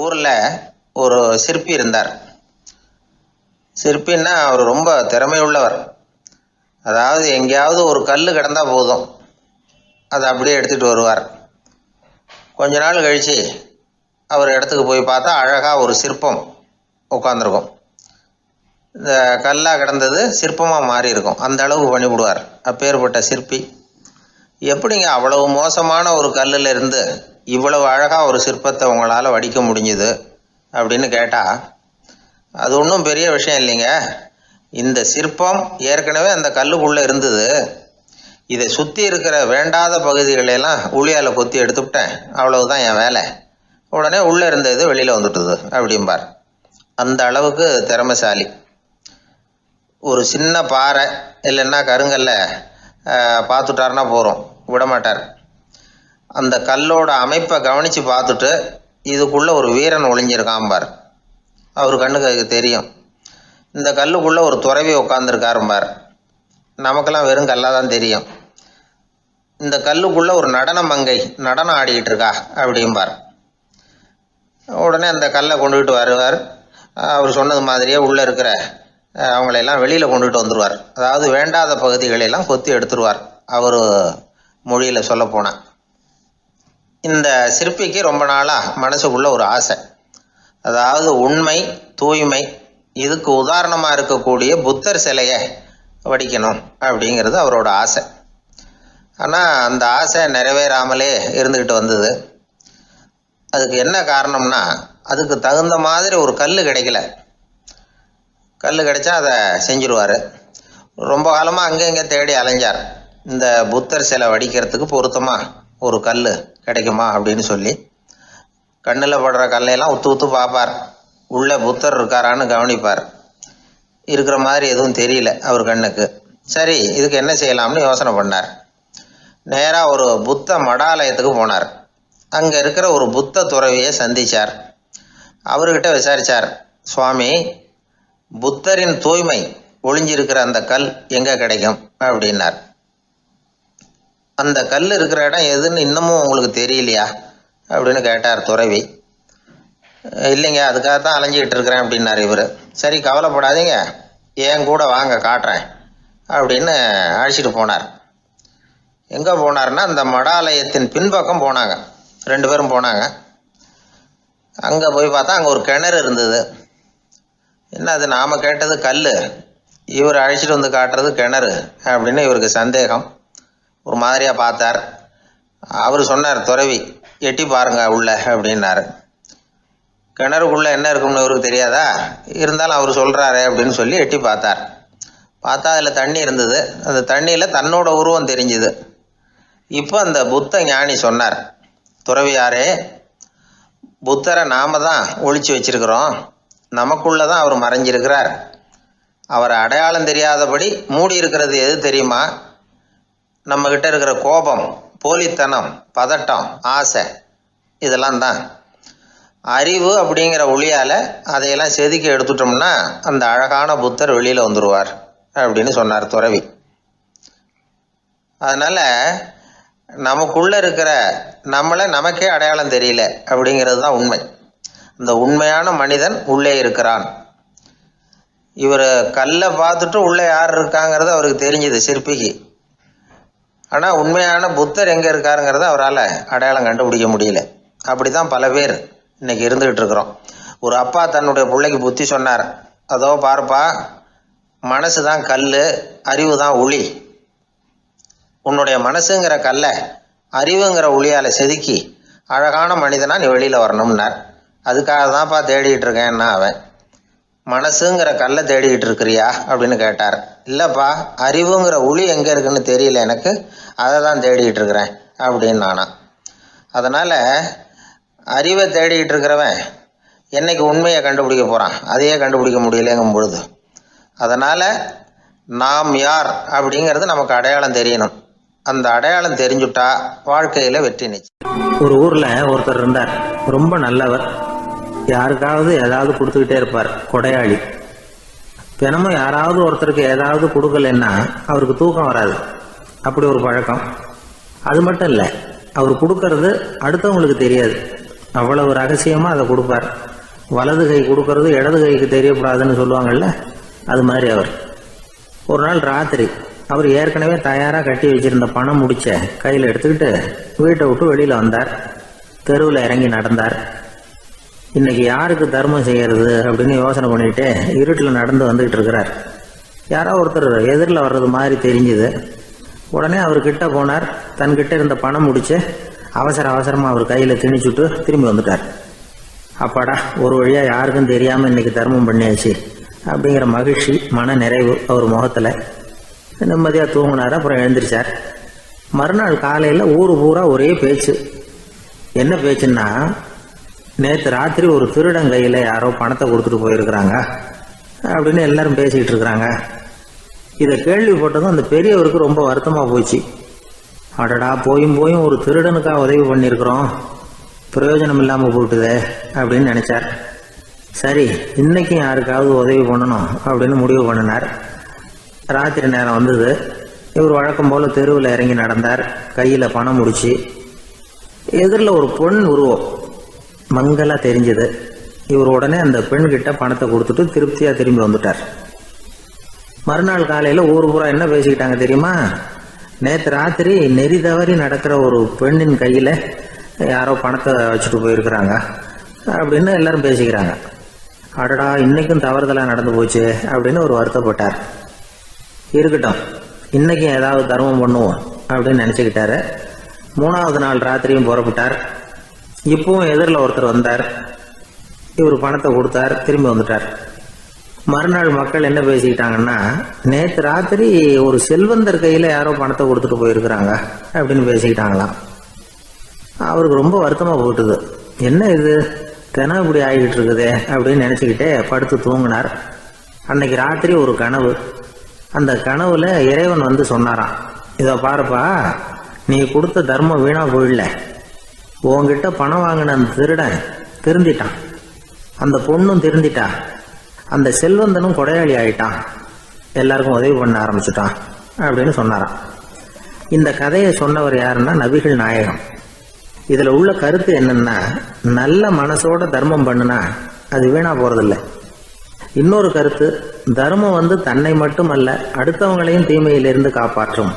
ஊர்ல ஒரு சிற்பி இருந்தார். சிற்பின்னா அவர் ரொம்ப திறமை உள்ளவர். அதாவது எங்கேயாவது ஒரு கல் கிடந்தா போதும், அதை அப்படியே எடுத்துகிட்டு வருவார். கொஞ்ச நாள் கழித்து அவர் இடத்துக்கு போய் பார்த்தா அழகாக ஒரு சிற்பம் உட்காந்துருக்கும். இந்த கல்லாக கிடந்தது சிற்பமாக மாறி இருக்கும். அந்த அளவுக்கு பண்ணிவிடுவார். அப்பேற்பட்ட சிற்பி. எப்படிங்க அவ்வளவு மோசமான ஒரு கல்லில் இருந்து இவ்வளவு அழகாக ஒரு சிற்பத்தை உங்களால் வடிக்க முடிஞ்சுது அப்படின்னு கேட்டால், அது ஒன்றும் பெரிய விஷயம் இல்லைங்க. இந்த சிற்பம் ஏற்கனவே அந்த கல்லுக்குள்ளே இருந்தது. இதை சுற்றி இருக்கிற வேண்டாத பகுதிகளெல்லாம் உளியால் கொத்தி எடுத்துவிட்டேன், அவ்வளவுதான் என் வேலை. உடனே உள்ளே இருந்தது வெளியில் வந்துட்டுது அப்படிம்பார். அந்த அளவுக்கு திறமைசாலி. ஒரு சின்ன பாறை இல்லைன்னா கருங்கல்ல பார்த்துட்டாருன்னா போகிறோம், விடமாட்டார். அந்த கல்லோட அமைப்பை கவனித்து பார்த்துட்டு இதுக்குள்ளே ஒரு வீரன் ஒளிஞ்சிருக்காம்பார். அவர் கண்ணுக்கு தெரியும். இந்த கல்லுக்குள்ளே ஒரு துறவி உட்காந்துருக்காரும்பார். நமக்கெல்லாம் வெறும் கல்லாக தான் தெரியும். இந்த கல்லுக்குள்ளே ஒரு நடன மங்கை நடனம் ஆடிக்கிட்டு இருக்கா அப்படிம்பார். உடனே அந்த கல்லை கொண்டுகிட்டு வருவார். அவர் சொன்னது மாதிரியே உள்ளே இருக்கிற அவங்களையெல்லாம் வெளியில் கொண்டுகிட்டு வந்துடுவார். அதாவது வேண்டாத பகுதிகளெல்லாம் கொத்தி எடுத்துருவார். அவர் மொழியில் சொல்லப்போனால், இந்த சிற்பிக்கு ரொம்ப நாளாக மனசுக்குள்ளே ஒரு ஆசை. அதாவது உண்மை, தூய்மை, இதுக்கு உதாரணமாக இருக்கக்கூடிய புத்தர் சிலையை வடிக்கணும் அப்படிங்கிறது அவரோட ஆசை. ஆனால் அந்த ஆசை நிறைவேறாமலே இருந்துக்கிட்டு வந்தது. அதுக்கு என்ன காரணம்னா, அதுக்கு தகுந்த மாதிரி ஒரு கல் கிடைக்கல. கல் கிடைச்சா அதை செஞ்சிருவார். ரொம்ப காலமாக அங்கே இங்கே தேடி அலைஞ்சார். இந்த புத்தர் சிலை வடிக்கிறதுக்கு பொருத்தமாக ஒரு கல் கிடைக்குமா அப்படின்னு சொல்லி கண்ணில் படுற கல்லையெல்லாம் உத்து உத்து பார்ப்பார். உள்ளே புத்தர் இருக்காரான்னு கவனிப்பார். இருக்கிற மாதிரி எதுவும் தெரியல அவர் கண்ணுக்கு. சரி, இதுக்கு என்ன செய்யலாம்னு யோசனை பண்ணார். நேராக ஒரு புத்த மடாலயத்துக்கு போனார். அங்கே இருக்கிற ஒரு புத்த துறவியை சந்தித்தார். அவர்கிட்ட விசாரித்தார், சுவாமி, புத்தரின் தூய்மை ஒளிஞ்சிருக்கிற அந்த கல் எங்கே கிடைக்கும் அப்படின்னார். அந்த கல் இருக்கிற இடம் எதுன்னு இன்னமும் உங்களுக்கு தெரியலையா அப்படின்னு கேட்டார் துறவி. இல்லைங்க, அதுக்காகத்தான் அலைஞ்சிக்கிட்டு இருக்கிறேன் அப்படின்னார் இவர். சரி, கவலைப்படாதீங்க, ஏன் கூட வாங்க காட்டுறேன் அப்படின்னு அழைச்சிட்டு போனார். எங்கே போனார்னா, அந்த மடாலயத்தின் பின்பக்கம் போனாங்க. 2 பேரும் போனாங்க. அங்கே போய் பார்த்தா அங்கே ஒரு கிணறு இருந்தது. என்ன அது, நாம் கேட்டது கல், இவர் அழைச்சிட்டு வந்து காட்டுறது கிணறு அப்படின்னு இவருக்கு சந்தேகம். ஒரு மாதிரியாக பார்த்தார். அவர் சொன்னார், துறவி எட்டி பாருங்க உள்ள அப்படின்னாரு. கிணறுக்குள்ளே என்ன இருக்கும்னு இவருக்கு தெரியாதா, இருந்தாலும் அவர் சொல்கிறாரு அப்படின்னு சொல்லி எட்டி பார்த்தார். பார்த்தா அதில் தண்ணி இருந்தது. அந்த தண்ணியில் தன்னோட உருவம் தெரிஞ்சுது. இப்போ அந்த புத்த ஞானி சொன்னார், துறவியாரே, புத்தரை நாம தான் ஒழிச்சு வச்சிருக்கிறோம், நமக்குள்ளே தான் அவர் மறைஞ்சிருக்கிறார். அவரை அடையாளம் தெரியாதபடி மூடி இருக்கிறது எது தெரியுமா? நம்மக்கிட்ட இருக்கிற கோபம், போலித்தனம், பதட்டம், ஆசை, இதெல்லாம் தான். அறிவு அப்படிங்கிற ஒளியால் அதையெல்லாம் செதுக்கி எடுத்துட்டோம்னா அந்த அழகான புத்தர் வெளியில் வந்துடுவார் அப்படின்னு சொன்னார் துறவி. அதனால் நமக்குள்ளே இருக்கிற நம்மளை நமக்கே அடையாளம் தெரியல அப்படிங்கிறது தான் உண்மை. இந்த உண்மையான மனிதன் உள்ளே இருக்கிறான். இவர் கல்லை பார்த்துட்டு உள்ளே யார் இருக்காங்கிறது அவருக்கு தெரிஞ்சுது சிற்பிக்கு. ஆனால் உண்மையான புத்தர் எங்கே இருக்காருங்கிறத அவரால் அடையாளம் கண்டுபிடிக்க முடியல. அப்படி தான் பல பேர் இன்றைக்கி இருந்துக்கிட்டு இருக்கிறோம். ஒரு அப்பா தன்னுடைய பிள்ளைக்கு புத்தி சொன்னார், அதோ பார்ப்பா, மனசு தான் கல், அறிவு தான் உளி. உன்னுடைய மனசுங்கிற கல்லை அறிவுங்கிற ஒளியால் செதுக்கி அழகான மனிதனாக நீ வெளியில் வரணும்னார். அதுக்காக தான்ப்பா தேடிக்கிட்டு இருக்கேன்னா அவன். மனசுங்கிற கல்லை தேடிக்கிட்டு இருக்கிறியா அப்படின்னு கேட்டார். இல்லைப்பா, அறிவுங்கிற ஒளி எங்கே இருக்குன்னு தெரியல எனக்கு, அதை தான் தேடிக்கிட்டு இருக்கிறேன் அப்படின்னு நானா. அதனால் அறிவை தேடிக்கிட்டு இருக்கிறவன் என்னைக்கு உண்மையை கண்டுபிடிக்க போகிறான், அதையே கண்டுபிடிக்க முடியலைங்கும் பொழுது. அதனால் நாம் யார் அப்படிங்கிறது நமக்கு அடையாளம் தெரியணும். அந்த அடையாளம் தெரிஞ்சுட்டா வாழ்க்கையில் வெற்றி நிச்சயம். ஒரு ஊரில் ஒருத்தர் இருந்தார், ரொம்ப நல்லவர். யாருக்காவது ஏதாவது கொடுத்துக்கிட்டே இருப்பார், கொடையாளி. தினமும் யாராவது ஒருத்தருக்கு ஏதாவது கொடுக்கலன்னா அவருக்கு தூக்கம் வராது. அப்படி ஒரு பழக்கம். அது மட்டும் இல்லை, அவர் கொடுக்கறது அடுத்தவங்களுக்கு தெரியாது. அவ்வளவு ரகசியமாக அதை கொடுப்பார். வலது கை கொடுக்கறது இடது கைக்கு தெரியக்கூடாதுன்னு சொல்லுவாங்கள்ல, அது மாதிரி அவர். ஒரு நாள் ராத்திரி அவர் ஏற்கனவே தயாராக கட்டி வச்சிருந்த பணம் முடிச்ச கையில் எடுத்துக்கிட்டு வீட்டை விட்டு வெளியில் வந்தார். தெருவில் இறங்கி நடந்தார். இன்னைக்கு யாருக்கு தர்மம் செய்யறது அப்படின்னு யோசனை பண்ணிட்டு இருட்டில் நடந்து வந்துகிட்டு இருக்கிறார். யாரோ ஒருத்தர் எதிரில் வர்றது மாதிரி தெரிஞ்சுது. உடனே அவர் கிட்ட போனார். தன்கிட்ட இருந்த பணம் முடிச்சு அவசரமாக அவர் கையில் திணிச்சுட்டு திரும்பி வந்துட்டார். அப்பாடா, ஒரு வழியாக யாருக்கும் தெரியாமல் இன்னைக்கு தர்மம் பண்ணியாச்சு அப்படிங்கிற மகிழ்ச்சி, மன நிறைவு அவர் முகத்தில். நிம்மதியாக தூங்கினார். அப்புறம் எழுந்திரிச்சார். மறுநாள் காலையில் ஊர் பூரா ஒரே பேச்சு. என்ன பேச்சுன்னா, நேற்று ராத்திரி ஒரு திருடன் கையில் யாரோ பணத்தை கொடுத்துட்டு போயிருக்கிறாங்க அப்படின்னு எல்லாரும் பேசிக்கிட்டு இருக்கிறாங்க. இதை கேள்விப்பட்டதும் அந்த பெரியவருக்கு ரொம்ப வருத்தமாக போச்சு. அடடா, போயும் ஒரு திருடனுக்காக உதவி பண்ணியிருக்கிறோம், பிரயோஜனம் இல்லாமல் போட்டுதே அப்படின்னு நினைச்சார். சரி, இன்னைக்கும் யாருக்காவது உதவி பண்ணணும் அப்படின்னு முடிவு பண்ணினார். ராத்திரி நேரம் வந்தது. இவர் வழக்கம் போல தெருவில் இறங்கி நடந்தார். கையில் பணம் முடிச்சு. எதிரில் ஒரு பெண் உருவம் மங்கலா தெரிஞ்சது. இவர் உடனே அந்த பெண்கிட்ட பணத்தை கொடுத்துட்டு திருப்தியாக திரும்பி வந்துட்டார். மறுநாள் காலையில் ஊர் பூரா என்ன பேசிக்கிட்டாங்க தெரியுமா? நேற்று ராத்திரி நெறி தவறி நடக்கிற ஒரு பெண்ணின் கையில் யாரோ பணத்தை வச்சுட்டு போயிருக்கிறாங்க அப்படின்னு எல்லாரும் பேசிக்கிறாங்க. அடடா, இன்னைக்கும் தவறுதலாக நடந்து போச்சு அப்படின்னு ஒரு வருத்தப்பட்டார். இருக்கட்டும், இன்னைக்கும் ஏதாவது தர்மம் பண்ணுவோம் அப்படின்னு நினச்சிக்கிட்டாரு. 3வது நாள் ராத்திரியும் புறப்பட்டார். இப்பவும் எதிரில் ஒருத்தர் வந்தார். இவர் பணத்தை கொடுத்தார், திரும்பி வந்துட்டார். மறுநாள் மக்கள் என்ன பேசிக்கிட்டாங்கன்னா, நேற்று ராத்திரி ஒரு செல்வந்தர் கையில் யாரோ பணத்தை கொடுத்துட்டு போயிருக்கிறாங்க அப்படின்னு பேசிக்கிட்டாங்களாம். அவருக்கு ரொம்ப வருத்தமாக போட்டுது. என்ன இது தினம் இப்படி ஆகிக்கிட்டு இருக்குதே அப்படின்னு நினச்சிக்கிட்டே படுத்து தூங்கினார். அன்னைக்கு ராத்திரி ஒரு கனவு. அந்த கனவுல இறைவன் வந்து சொன்னாராம், இதை பாருப்பா, நீ கொடுத்த தர்மம் வீணா போயிடல. உன்கிட்ட பணம் வாங்கின அந்த திருடன் திருந்திட்டான், அந்த பொண்ணும் திருந்திட்டா, அந்த செல்வந்தனும் கொடையாளி ஆயிட்டான், எல்லாருக்கும் உதவி பண்ண ஆரம்பிச்சுட்டான் அப்படின்னு சொன்னாராம். இந்த கதையை சொன்னவர் யாருன்னா நபிகள் நாயகம். இதில் உள்ள கருத்து என்னன்னா, நல்ல மனசோட தர்மம் பண்ணுனா அது வீணா போறதில்லை. இன்னொரு கருத்து, தர்மம் வந்து தன்னை மட்டுமல்ல அடுத்தவங்களையும் தீமையிலிருந்து காப்பாற்றும்.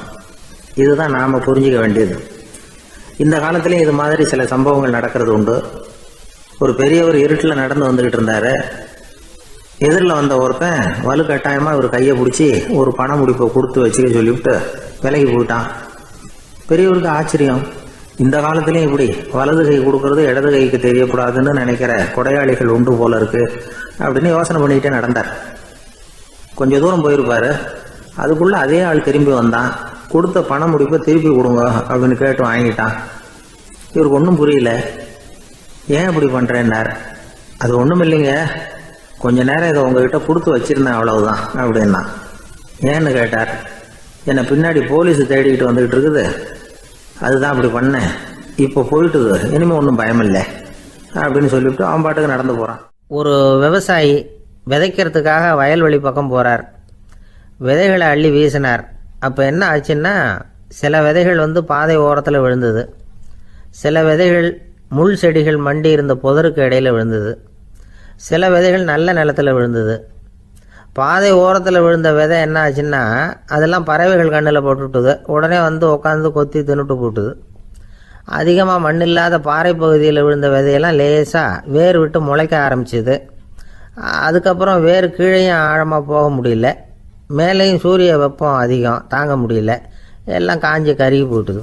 இதுதான் நாம புரிஞ்சுக்க வேண்டியது. இந்த காலத்திலையும் இது மாதிரி சில சம்பவங்கள் நடக்கிறது உண்டு. ஒரு பெரியவர் இருட்டில் நடந்து வந்துகிட்டு இருந்தாரு. எதிரில் வந்த ஒருத்தன் வலுக்கட்டாயமாக ஒரு கையை பிடிச்சி ஒரு பண முடிப்பை கொடுத்து வச்சுக்க சொல்லிவிட்டு விலகி போயிட்டான். பெரியவருக்கு ஆச்சரியம், இந்த காலத்திலையும் இப்படி வலது கை கொடுக்கறது இடது கைக்கு தெரியக்கூடாதுன்னு நினைக்கிற கொடையாளிகள் உண்டு போல இருக்கு அப்படின்னு யோசனை பண்ணிக்கிட்டே நடந்தார். கொஞ்சம் தூரம் போயிருப்பாரு. அதுக்குள்ள அதே ஆள் திரும்பி வந்தான். கொடுத்த பண முடிப்பை திருப்பி கொடுங்க அப்படின்னு கேட்டு வாங்கிட்டான். இவருக்கு ஒன்றும் புரியல. ஏன் இப்படி பண்ணுறேன்னார். அது ஒன்றும் இல்லைங்க, கொஞ்ச நேரம் இதை உங்ககிட்ட கொடுத்து வச்சிருந்தேன், அவ்வளவுதான் அப்படின்னா. ஏன்னு கேட்டார். என்னை பின்னாடி போலீஸ் தேடிக்கிட்டு வந்துக்கிட்டு இருக்குது, அதுதான் அப்படி பண்ணேன், இப்போ போயிட்டுது, இனிமேல் ஒன்றும் பயமில்லை அப்படின்னு சொல்லிவிட்டு அவன் பாட்டுக்கு நடந்து போகிறான். ஒரு விவசாயி விதைக்கிறதுக்காக வயல்வெளி பக்கம் போகிறார். விதைகளை அள்ளி வீசினார். அப்போ என்ன ஆச்சுன்னா, சில விதைகள் வந்து பாதை ஓரத்தில் விழுந்தது, சில விதைகள் முள் செடிகள் மண்டி இருந்த புதருக்கு இடையில் விழுந்தது, சில விதைகள் நல்ல நிலத்தில் விழுந்தது. பாதை ஓரத்தில் விழுந்த விதை என்ன ஆச்சுன்னா, அதெல்லாம் பறவைகள் கண்ணில் போட்டுவிட்டுது. உடனே வந்து உட்காந்து கொத்தி தின்னுட்டு போட்டுது. அதிகமாக மண் இல்லாத பாறை பகுதியில் விழுந்த விதையெல்லாம் லேசாக வேர் விட்டு முளைக்க ஆரம்பிச்சிது. அதுக்கப்புறம் வேர் கீழேயும் ஆழமாக போக முடியல, மேலேயும் சூரிய வெப்பம் அதிகம் தாங்க முடியல, எல்லாம் காஞ்சி கருகி போட்டுது.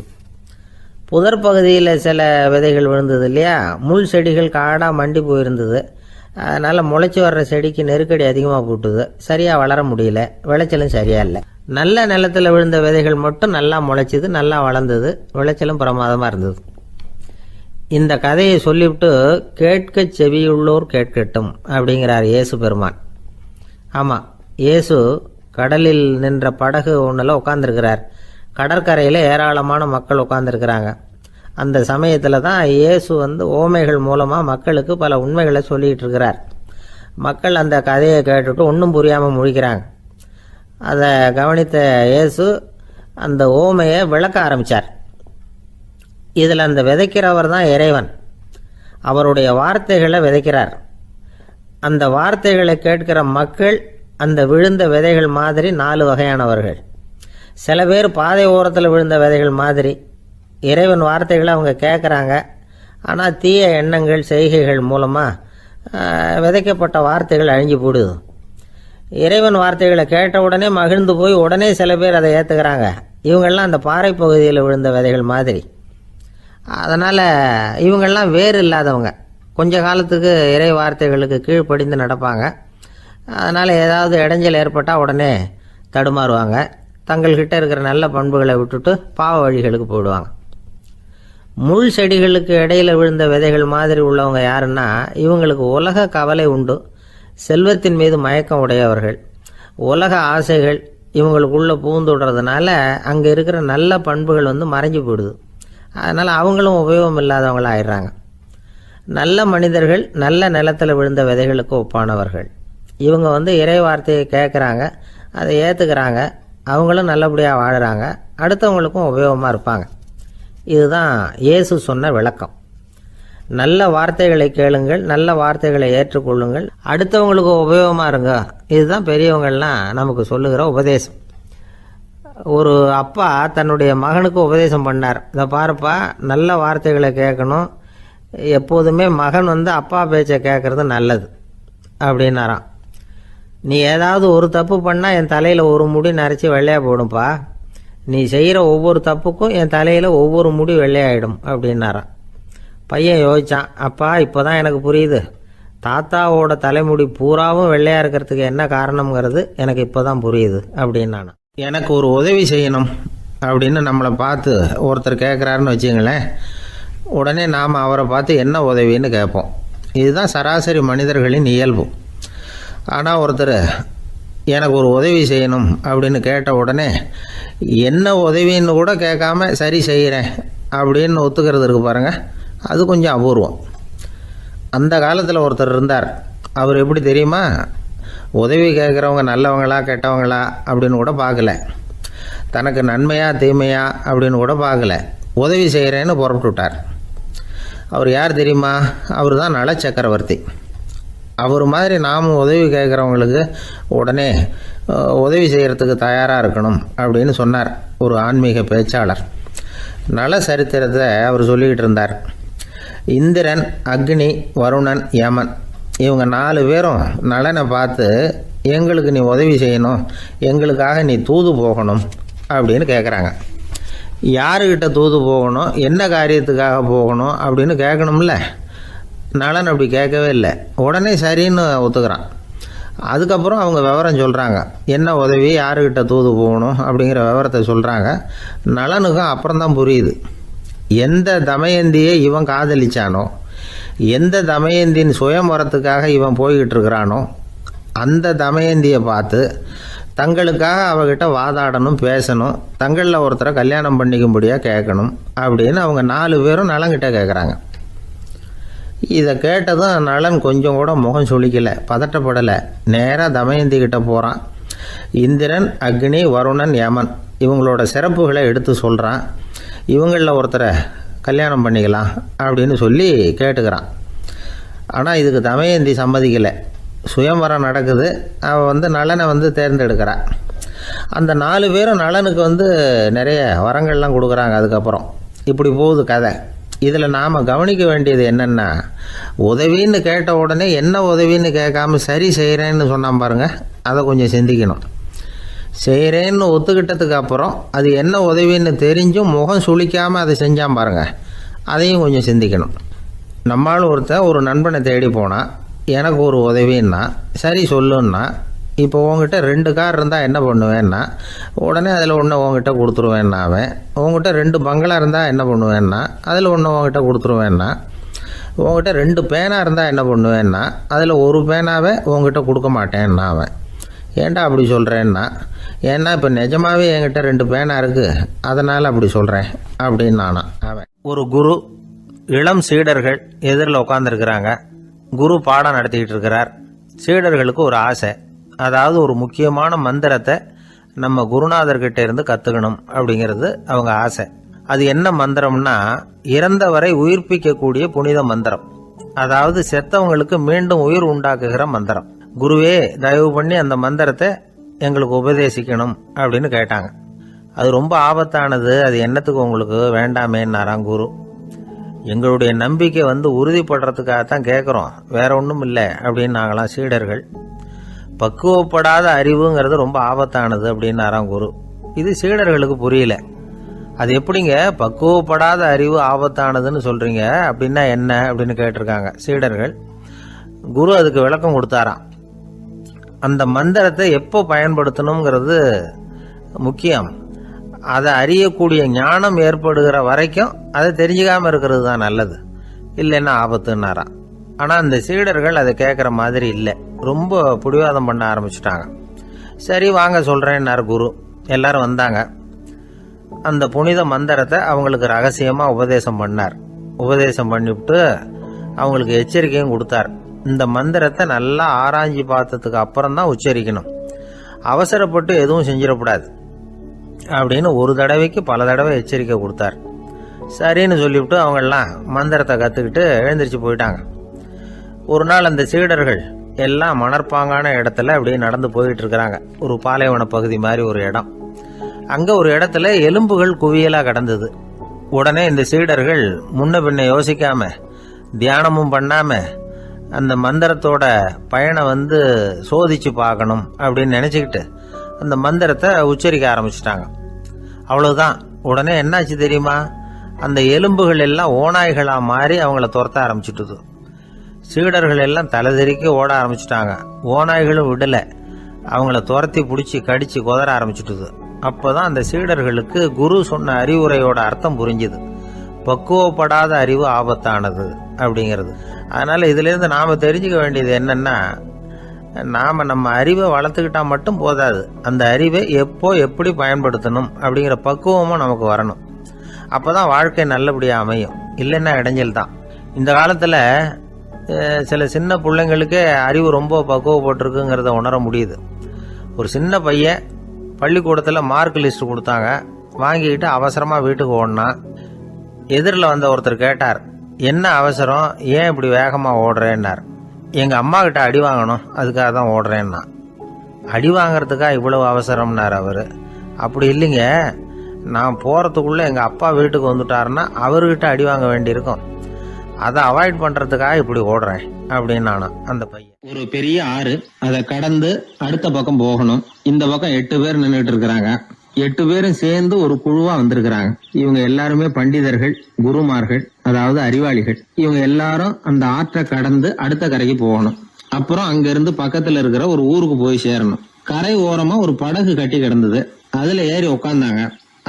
புதர் பகுதியில் சில விதைகள் விழுந்தது இல்லையா, முள் செடிகள் காடாக மண்டி போயிருந்தது. அதனால் முளைச்சி வர்ற செடிக்கு நெருக்கடி அதிகமாக போட்டுது, சரியாக வளர முடியல, விளைச்சலும் சரியாக இல்லை. நல்ல நிலத்தில் விழுந்த விதைகள் மட்டும் நல்லா முளைச்சிது, நல்லா வளர்ந்தது, விளைச்சலும் பிரமாதமாக இருந்தது. இந்த கதையை சொல்லிவிட்டு கேட்க செவியுள்ளோர் கேட்கட்டும் அப்படிங்கிறார் இயேசு பெருமான். ஆமாம், இயேசு கடலில் நின்ற படகு ஒன்றில் உட்காந்துருக்கிறார். கடற்கரையில் ஏராளமான மக்கள் உட்காந்துருக்கிறாங்க. அந்த சமயத்தில் தான் இயேசு வந்து ஓமைகள் மூலமாக மக்களுக்கு பல உண்மைகளை சொல்லிகிட்டு இருக்கிறார். மக்கள் அந்த கதையை கேட்டுட்டு ஒன்றும் புரியாமல் முழிக்கிறாங்க. அதை கவனித்த இயேசு அந்த ஓமையை விளக்க ஆரம்பித்தார். இதில் அந்த விதைக்கிறவர் தான் இறைவன். அவருடைய வார்த்தைகளை விதைக்கிறார். அந்த வார்த்தைகளை கேட்கிற மக்கள் அந்த விழுந்த விதைகள் மாதிரி 4 வகையானவர்கள். சில பேர் பாதை ஓரத்தில் விழுந்த விதைகள் மாதிரி இறைவன் வார்த்தைகளை அவங்க கேட்குறாங்க. ஆனால் தீய எண்ணங்கள் செய்கைகள் மூலமாக விதைக்கப்பட்ட வார்த்தைகள் அழிஞ்சு போடுது. இறைவன் வார்த்தைகளை கேட்ட உடனே மகிழ்ந்து போய் உடனே சில பேர் அதை ஏற்றுக்கிறாங்க. இவங்கெல்லாம் அந்த பாறை பகுதியில் விழுந்த விதைகள் மாதிரி. அதனால் இவங்கெல்லாம் வேறு இல்லாதவங்க. கொஞ்ச காலத்துக்கு இறை வார்த்தைகளுக்கு கீழ்ப்படிந்து நடப்பாங்க. அதனால் ஏதாவது இடைஞ்சல் ஏற்பட்டால் உடனே தடுமாறுவாங்க. தங்கள்கிட்ட இருக்கிற நல்ல பண்புகளை விட்டுட்டு பாவ வழிகளுக்கு போயிடுவாங்க. முள் செடிகளுக்கு இடையில் விழுந்த விதைகள் மாதிரி உள்ளவங்க யாருன்னா, இவங்களுக்கு உலக கவலை உண்டு, செல்வத்தின் மீது மயக்கம் உடையவர்கள். உலக ஆசைகள் இவங்களுக்குள்ளே பூந்துடுறதுனால அங்கே இருக்கிற நல்ல பண்புகள் மறைஞ்சு போயிடுது. அதனால் அவங்களும் உபயோகம் இல்லாதவங்களாக ஆயிடுறாங்க. நல்ல மனிதர்கள் நல்ல நிலத்தில் விழுந்த விதைகளுக்கு ஒப்பானவர்கள். இவங்க இறை வார்த்தையை கேட்குறாங்க, அதை ஏற்றுக்கிறாங்க, அவங்களும் நல்லபடியாக வாழுறாங்க, அடுத்தவங்களுக்கும் உபயோகமாக இருப்பாங்க. இதுதான் இயேசு சொன்ன விளக்கம். நல்ல வார்த்தைகளை கேளுங்கள், நல்ல வார்த்தைகளை ஏற்றுக்கொள்ளுங்கள், அடுத்தவங்களுக்கு உபயோகமாக இருங்க. இதுதான் பெரியவங்கள்லாம் நமக்கு சொல்லுகிற உபதேசம். ஒரு அப்பா தன்னுடைய மகனுக்கு உபதேசம் பண்ணார். இதை பாருப்பா, நல்ல வார்த்தைகளை கேட்கணும், எப்போதுமே மகன் அப்பா பேச்சை கேட்கறது நல்லது அப்படின்னாராம். நீ ஏதாவது ஒரு தப்பு பண்ணால் என் தலையில் ஒரு முடி நரைச்சி வெள்ளையாக போடும்பா, நீ செய்கிற ஒவ்வொரு தப்புக்கும் என் தலையில் ஒவ்வொரு முடி வெள்ளையாயிடும் அப்படின்னாராம். பையன் யோசிச்சான், அப்பா இப்போ தான் எனக்கு புரியுது, தாத்தாவோட தலைமுடி பூராவும் வெள்ளையாக இருக்கிறதுக்கு என்ன காரணம்ங்கிறது எனக்கு இப்போ தான் புரியுது அப்படின்னானா. எனக்கு ஒரு உதவி செய்யணும் அப்படின்னு நம்மளை பார்த்து ஒருத்தர் கேட்குறாருன்னு வச்சுங்களேன், உடனே நாம் அவரை பார்த்து என்ன உதவின்னு கேட்போம். இதுதான் சராசரி மனிதர்களின் இயல்பு. ஆனால் ஒருத்தர் எனக்கு ஒரு உதவி செய்யணும் அப்படின்னு கேட்ட உடனே என்ன உதவின்னு கூட கேட்காம சரி செய்கிறேன் அப்படின்னு ஒத்துக்கிறது இருக்கு பாருங்கள், அது கொஞ்சம் அபூர்வம். அந்த காலத்தில் ஒருத்தர் இருந்தார். அவர் எப்படி தெரியுமா, உதவி கேட்குறவங்க நல்லவங்களா கெட்டவங்களா அப்படின்னு கூட பார்க்கல, தனக்கு நன்மையா தீமையா அப்படின்னு கூட பார்க்கல, உதவி செய்கிறேன்னு புறப்பட்டு விட்டார். அவர் யார் தெரியுமா, அவர் தான் நல சக்கரவர்த்தி. அவர் மாதிரி நாமும் உதவி கேட்குறவங்களுக்கு உடனே உதவி செய்கிறதுக்கு தயாராக இருக்கணும் அப்படின்னு சொன்னார் ஒரு ஆன்மீக பேச்சாளர். நல சரித்திரத்தை அவர் சொல்லிக்கிட்டு இருந்தார். இந்திரன், அக்னி, வருணன், யமன் இவங்க 4 பேரும் நலனை பார்த்து எங்களுக்கு நீ உதவி செய்யணும், எங்களுக்காக நீ தூது போகணும் அப்படின்னு கேட்குறாங்க. யாருக்கிட்ட தூது போகணும், என்ன காரியத்துக்காக போகணும் அப்படின்னு கேட்கணும்ல. நலன் அப்படி கேட்கவே இல்லை, உடனே சரின்னு ஒத்துக்கிறான். அதுக்கப்புறம் அவங்க விவரம் சொல்கிறாங்க, என்ன உதவி, யாருக்கிட்ட தூது போகணும் அப்படிங்கிற விவரத்தை சொல்கிறாங்க. நலனுக்கும் அப்புறம்தான் புரியுது, எந்த தமயந்தியை இவன் காதலிச்சானோ, எந்த தமயந்தின் சுயம்பரத்துக்காக இவன் போய்கிட்டு இருக்கிறானோ அந்த தமயந்தியை பார்த்து தங்களுக்காக அவகிட்ட வாதாடணும், பேசணும், தங்களில் ஒருத்தரை கல்யாணம் பண்ணிக்கும்படியாக கேட்கணும் அப்படின்னு அவங்க 4 பேரும் நலன்கிட்ட கேட்குறாங்க. இதை கேட்டதும் நலன் கொஞ்சம் கூட முகம் சுளிக்கலை, பதட்டப்படலை. நேராக தமயந்தி கிட்ட போகிறான். இந்திரன், அக்னி, வருணன், யமன் இவங்களோட சிறப்புகளை எடுத்து சொல்கிறான். இவங்களில் ஒருத்தரை கல்யாணம் பண்ணிக்கலாம் அப்படின்னு சொல்லி கேட்டுக்கிறான். ஆனால் இதுக்கு தமயந்தி சம்மதிக்கலை. சுயம்பரம் நடக்குது, அவள் நலனை தேர்ந்தெடுக்கிறாள். அந்த 4 பேரும் நலனுக்கு நிறைய வரங்கள்லாம் கொடுக்குறாங்க. அதுக்கப்புறம் இப்படி போகுது கதை. இதில் நாம் கவனிக்க வேண்டியது என்னென்னா, உதவின்னு கேட்ட உடனே என்ன உதவின்னு கேட்காம சரி செய்கிறேன்னு சொன்னான் பாருங்கள், அதை கொஞ்சம் சிந்திக்கணும். செய்கிறேன்னு ஒத்துக்கிட்டதுக்கு அப்புறம் அது என்ன உதவின்னு தெரிஞ்சும் முகம் சுளிக்காமல் அதை செஞ்சான் பாருங்கள், அதையும் கொஞ்சம் சிந்திக்கணும். நம்மளால் ஒருத்தர் ஒரு நண்பனை தேடி போனால் எனக்கு ஒரு உதவின்னா சரி சொல்லுன்னா, இப்போ உங்ககிட்ட 2 கார் இருந்தால் என்ன பண்ணுவேன்னா உடனே அதில் ஒன்று உங்ககிட்ட கொடுத்துருவேன்னா, அவன் உங்ககிட்ட 2 பங்களா இருந்தால் என்ன பண்ணுவேன்னா அதில் ஒன்று உங்ககிட்ட கொடுத்துருவேன்னா, உங்ககிட்ட 2 பேனா இருந்தால் என்ன பண்ணுவேன்னா அதில் ஒரு பேனாவை உங்ககிட்ட கொடுக்க மாட்டேன்னா, அவன் ஏன்டா அப்படி சொல்கிறேன்னா, ஏன்னா இப்போ நிஜமாகவே என்கிட்ட 2 பேனா இருக்குது, அதனால் அப்படி சொல்கிறேன் அப்படின்னு நானா. அவன் ஒரு குரு, இளம் சீடர்கள் எதிரில் உட்காந்துருக்கிறாங்க. குரு பாடம் நடத்திக்கிட்டு இருக்கிறார். சீடர்களுக்கு ஒரு ஆசை, அதாவது ஒரு முக்கியமான மந்திரத்தை நம்ம குருநாதர்கிட்ட இருந்து கற்றுக்கணும் அப்படிங்கிறது அவங்க ஆசை. அது என்ன மந்திரம்னா, இறந்தவரை உயிர்ப்பிக்கக்கூடிய புனித மந்திரம். அதாவது செத்தவங்களுக்கு மீண்டும் உயிர் உண்டாக்குகிற மந்திரம். குருவே, தயவு பண்ணி அந்த மந்திரத்தை எங்களுக்கு உபதேசிக்கணும் அப்படின்னு கேட்டாங்க. அது ரொம்ப ஆபத்தானது, அது என்னத்துக்கு உங்களுக்கு வேண்டாமேன்னாராம் குரு. எங்களுடைய நம்பிக்கை உறுதிப்படுறதுக்காகத்தான் கேட்குறோம், வேற ஒன்றும் இல்லை அப்படின்னு நாங்களாம் சீடர்கள். பக்குவப்படாத அறிவுங்கிறது ரொம்ப ஆபத்தானது அப்படின்னாராம் குரு. இது சீடர்களுக்கு புரியல. அது எப்படிங்க பக்குவப்படாத அறிவு ஆபத்தானதுன்னு சொல்றீங்க, அப்படின்னா என்ன அப்படின்னு கேட்டிருக்காங்க சீடர்கள். குரு அதுக்கு விளக்கம் கொடுத்தாராம். அந்த மந்திரத்தை எப்போ பயன்படுத்தணுங்கிறது முக்கியம். அதை அறியக்கூடிய ஞானம் ஏற்படுகிற வரைக்கும் அதை தெரிஞ்சுக்காம இருக்கிறது தான் நல்லது, இல்லைன்னா ஆபத்துன்னாராம். ஆனால் அந்த சீடர்கள் அதை கேட்குற மாதிரி இல்லை, ரொம்ப பிடிவாதம் பண்ண ஆரம்பிச்சுட்டாங்க. சரி வாங்க சொல்கிறேன்னார் குரு. எல்லாரும் வந்தாங்க. அந்த புனித மந்திரத்தை அவங்களுக்கு ரகசியமாக உபதேசம் பண்ணார். உபதேசம் பண்ணிவிட்டு அவங்களுக்கு எச்சரிக்கையும் கொடுத்தார். இந்த மந்திரத்தை நல்லா ஆராய்ச்சி பார்த்ததுக்கு அப்புறம் தான் உச்சரிக்கணும், அவசரப்பட்டு எதுவும் செஞ்சிடக்கூடாது அப்படின்னு ஒரு தடவைக்கு பல தடவை எச்சரிக்கை கொடுத்தார். சரின்னு சொல்லிவிட்டு அவங்கெல்லாம் மந்திரத்தை கற்றுக்கிட்டு எழுந்திரிச்சு போயிட்டாங்க. ஒரு நாள் அந்த சீடர்கள் எல்லாம் மணற்பாங்கான இடத்துல அப்படியே நடந்து போயிட்டு இருக்கிறாங்க. ஒரு பாலைவன பகுதி மாதிரி ஒரு இடம். அங்கே ஒரு இடத்துல எலும்புகள் குவியலாக கிடந்தது. உடனே இந்த சீடர்கள் முன்ன பின்ன யோசிக்காம, தியானமும் பண்ணாம, அந்த மந்திரத்தோட பயனை சோதிச்சு பார்க்கணும் அப்படின்னு நினச்சிக்கிட்டு அந்த மந்திரத்தை உச்சரிக்க ஆரம்பிச்சிட்டாங்க. அவ்வளவுதான். உடனே என்னாச்சு தெரியுமா? அந்த எலும்புகள் எல்லாம் ஓநாய்களாக மாறி அவங்கள துரத்த ஆரம்பிச்சுட்டுது. சீடர்கள் எல்லாம் தலைதெறிக்க ஓட ஆரம்பிச்சுட்டாங்க. ஓநாய்களும் விடலை, அவங்கள துரத்தி பிடிச்சி கடிச்சு கொதற ஆரம்பிச்சுட்டுது. அப்போதான் அந்த சீடர்களுக்கு குரு சொன்ன அறிவுரையோட அர்த்தம் புரிஞ்சுது. பக்குவப்படாத அறிவு ஆபத்தானது அப்படிங்கிறது. அதனால இதுலேருந்து நாம் தெரிஞ்சுக்க வேண்டியது என்னன்னா, நாம் நம்ம அறிவை வளர்த்துக்கிட்டா மட்டும் போதாது, அந்த அறிவை எப்போ எப்படி பயன்படுத்தணும் அப்படிங்கிற பக்குவமும் நமக்கு வரணும். அப்போ தான் வாழ்க்கை நல்லபடியாக அமையும், இல்லைன்னா இடைஞ்சல் தான். இந்த காலத்தில் சில சின்ன பிள்ளைங்களுக்கே அறிவு ரொம்ப பக்குவப்பட்டிருக்குங்கிறத உணர முடியுது. ஒரு சின்ன பையன் பள்ளிக்கூடத்தில் மார்க் லிஸ்ட் கொடுத்தாங்க, வாங்கிக்கிட்டு அவசரமாக வீட்டுக்கு ஓடினான். எதிரில் வந்த ஒருத்தர் கேட்டார், என்ன அவசரம், ஏன் இப்படி வேகமாக ஓடுறேன்னார். எங்கள் அம்மா கிட்ட அடி வாங்கணும், அதுக்காக தான் ஓடுறேன்னா. அடி வாங்கிறதுக்கா இவ்வளவு அவசரம்னார் அவர். அப்படி இல்லைங்க, நான் போகிறதுக்குள்ளே எங்கள் அப்பா வீட்டுக்கு வந்துட்டாருன்னா அவர்கிட்ட அடி வாங்க வேண்டியிருக்கும், அதை அவாய்ட் பண்ணுறதுக்காக இப்படி ஓடுறேன் அப்படின்னு நானும். அந்த பையன் ஒரு பெரிய ஆறு, அதை கடந்து அடுத்த பக்கம் போகணும். இந்த பக்கம் 8 பேர் நின்றுட்டு இருக்கிறாங்க. 8 பேரும் சேர்ந்து ஒரு குழுவா வந்திருக்கிறாங்க. இவங்க எல்லாருமே பண்டிதர்கள், குருமார்கள், அதாவது அறிவாளிகள். இவங்க எல்லாரும் அந்த ஆற்றை கடந்து அடுத்த கரைக்கு போகணும். அப்புறம் அங்கிருந்து பக்கத்துல இருக்கிற ஒரு ஊருக்கு போய் சேரணும். கரை ஓரமா ஒரு படகு கட்டி கிடந்தது, அதுல ஏறி உக்காந்தாங்க.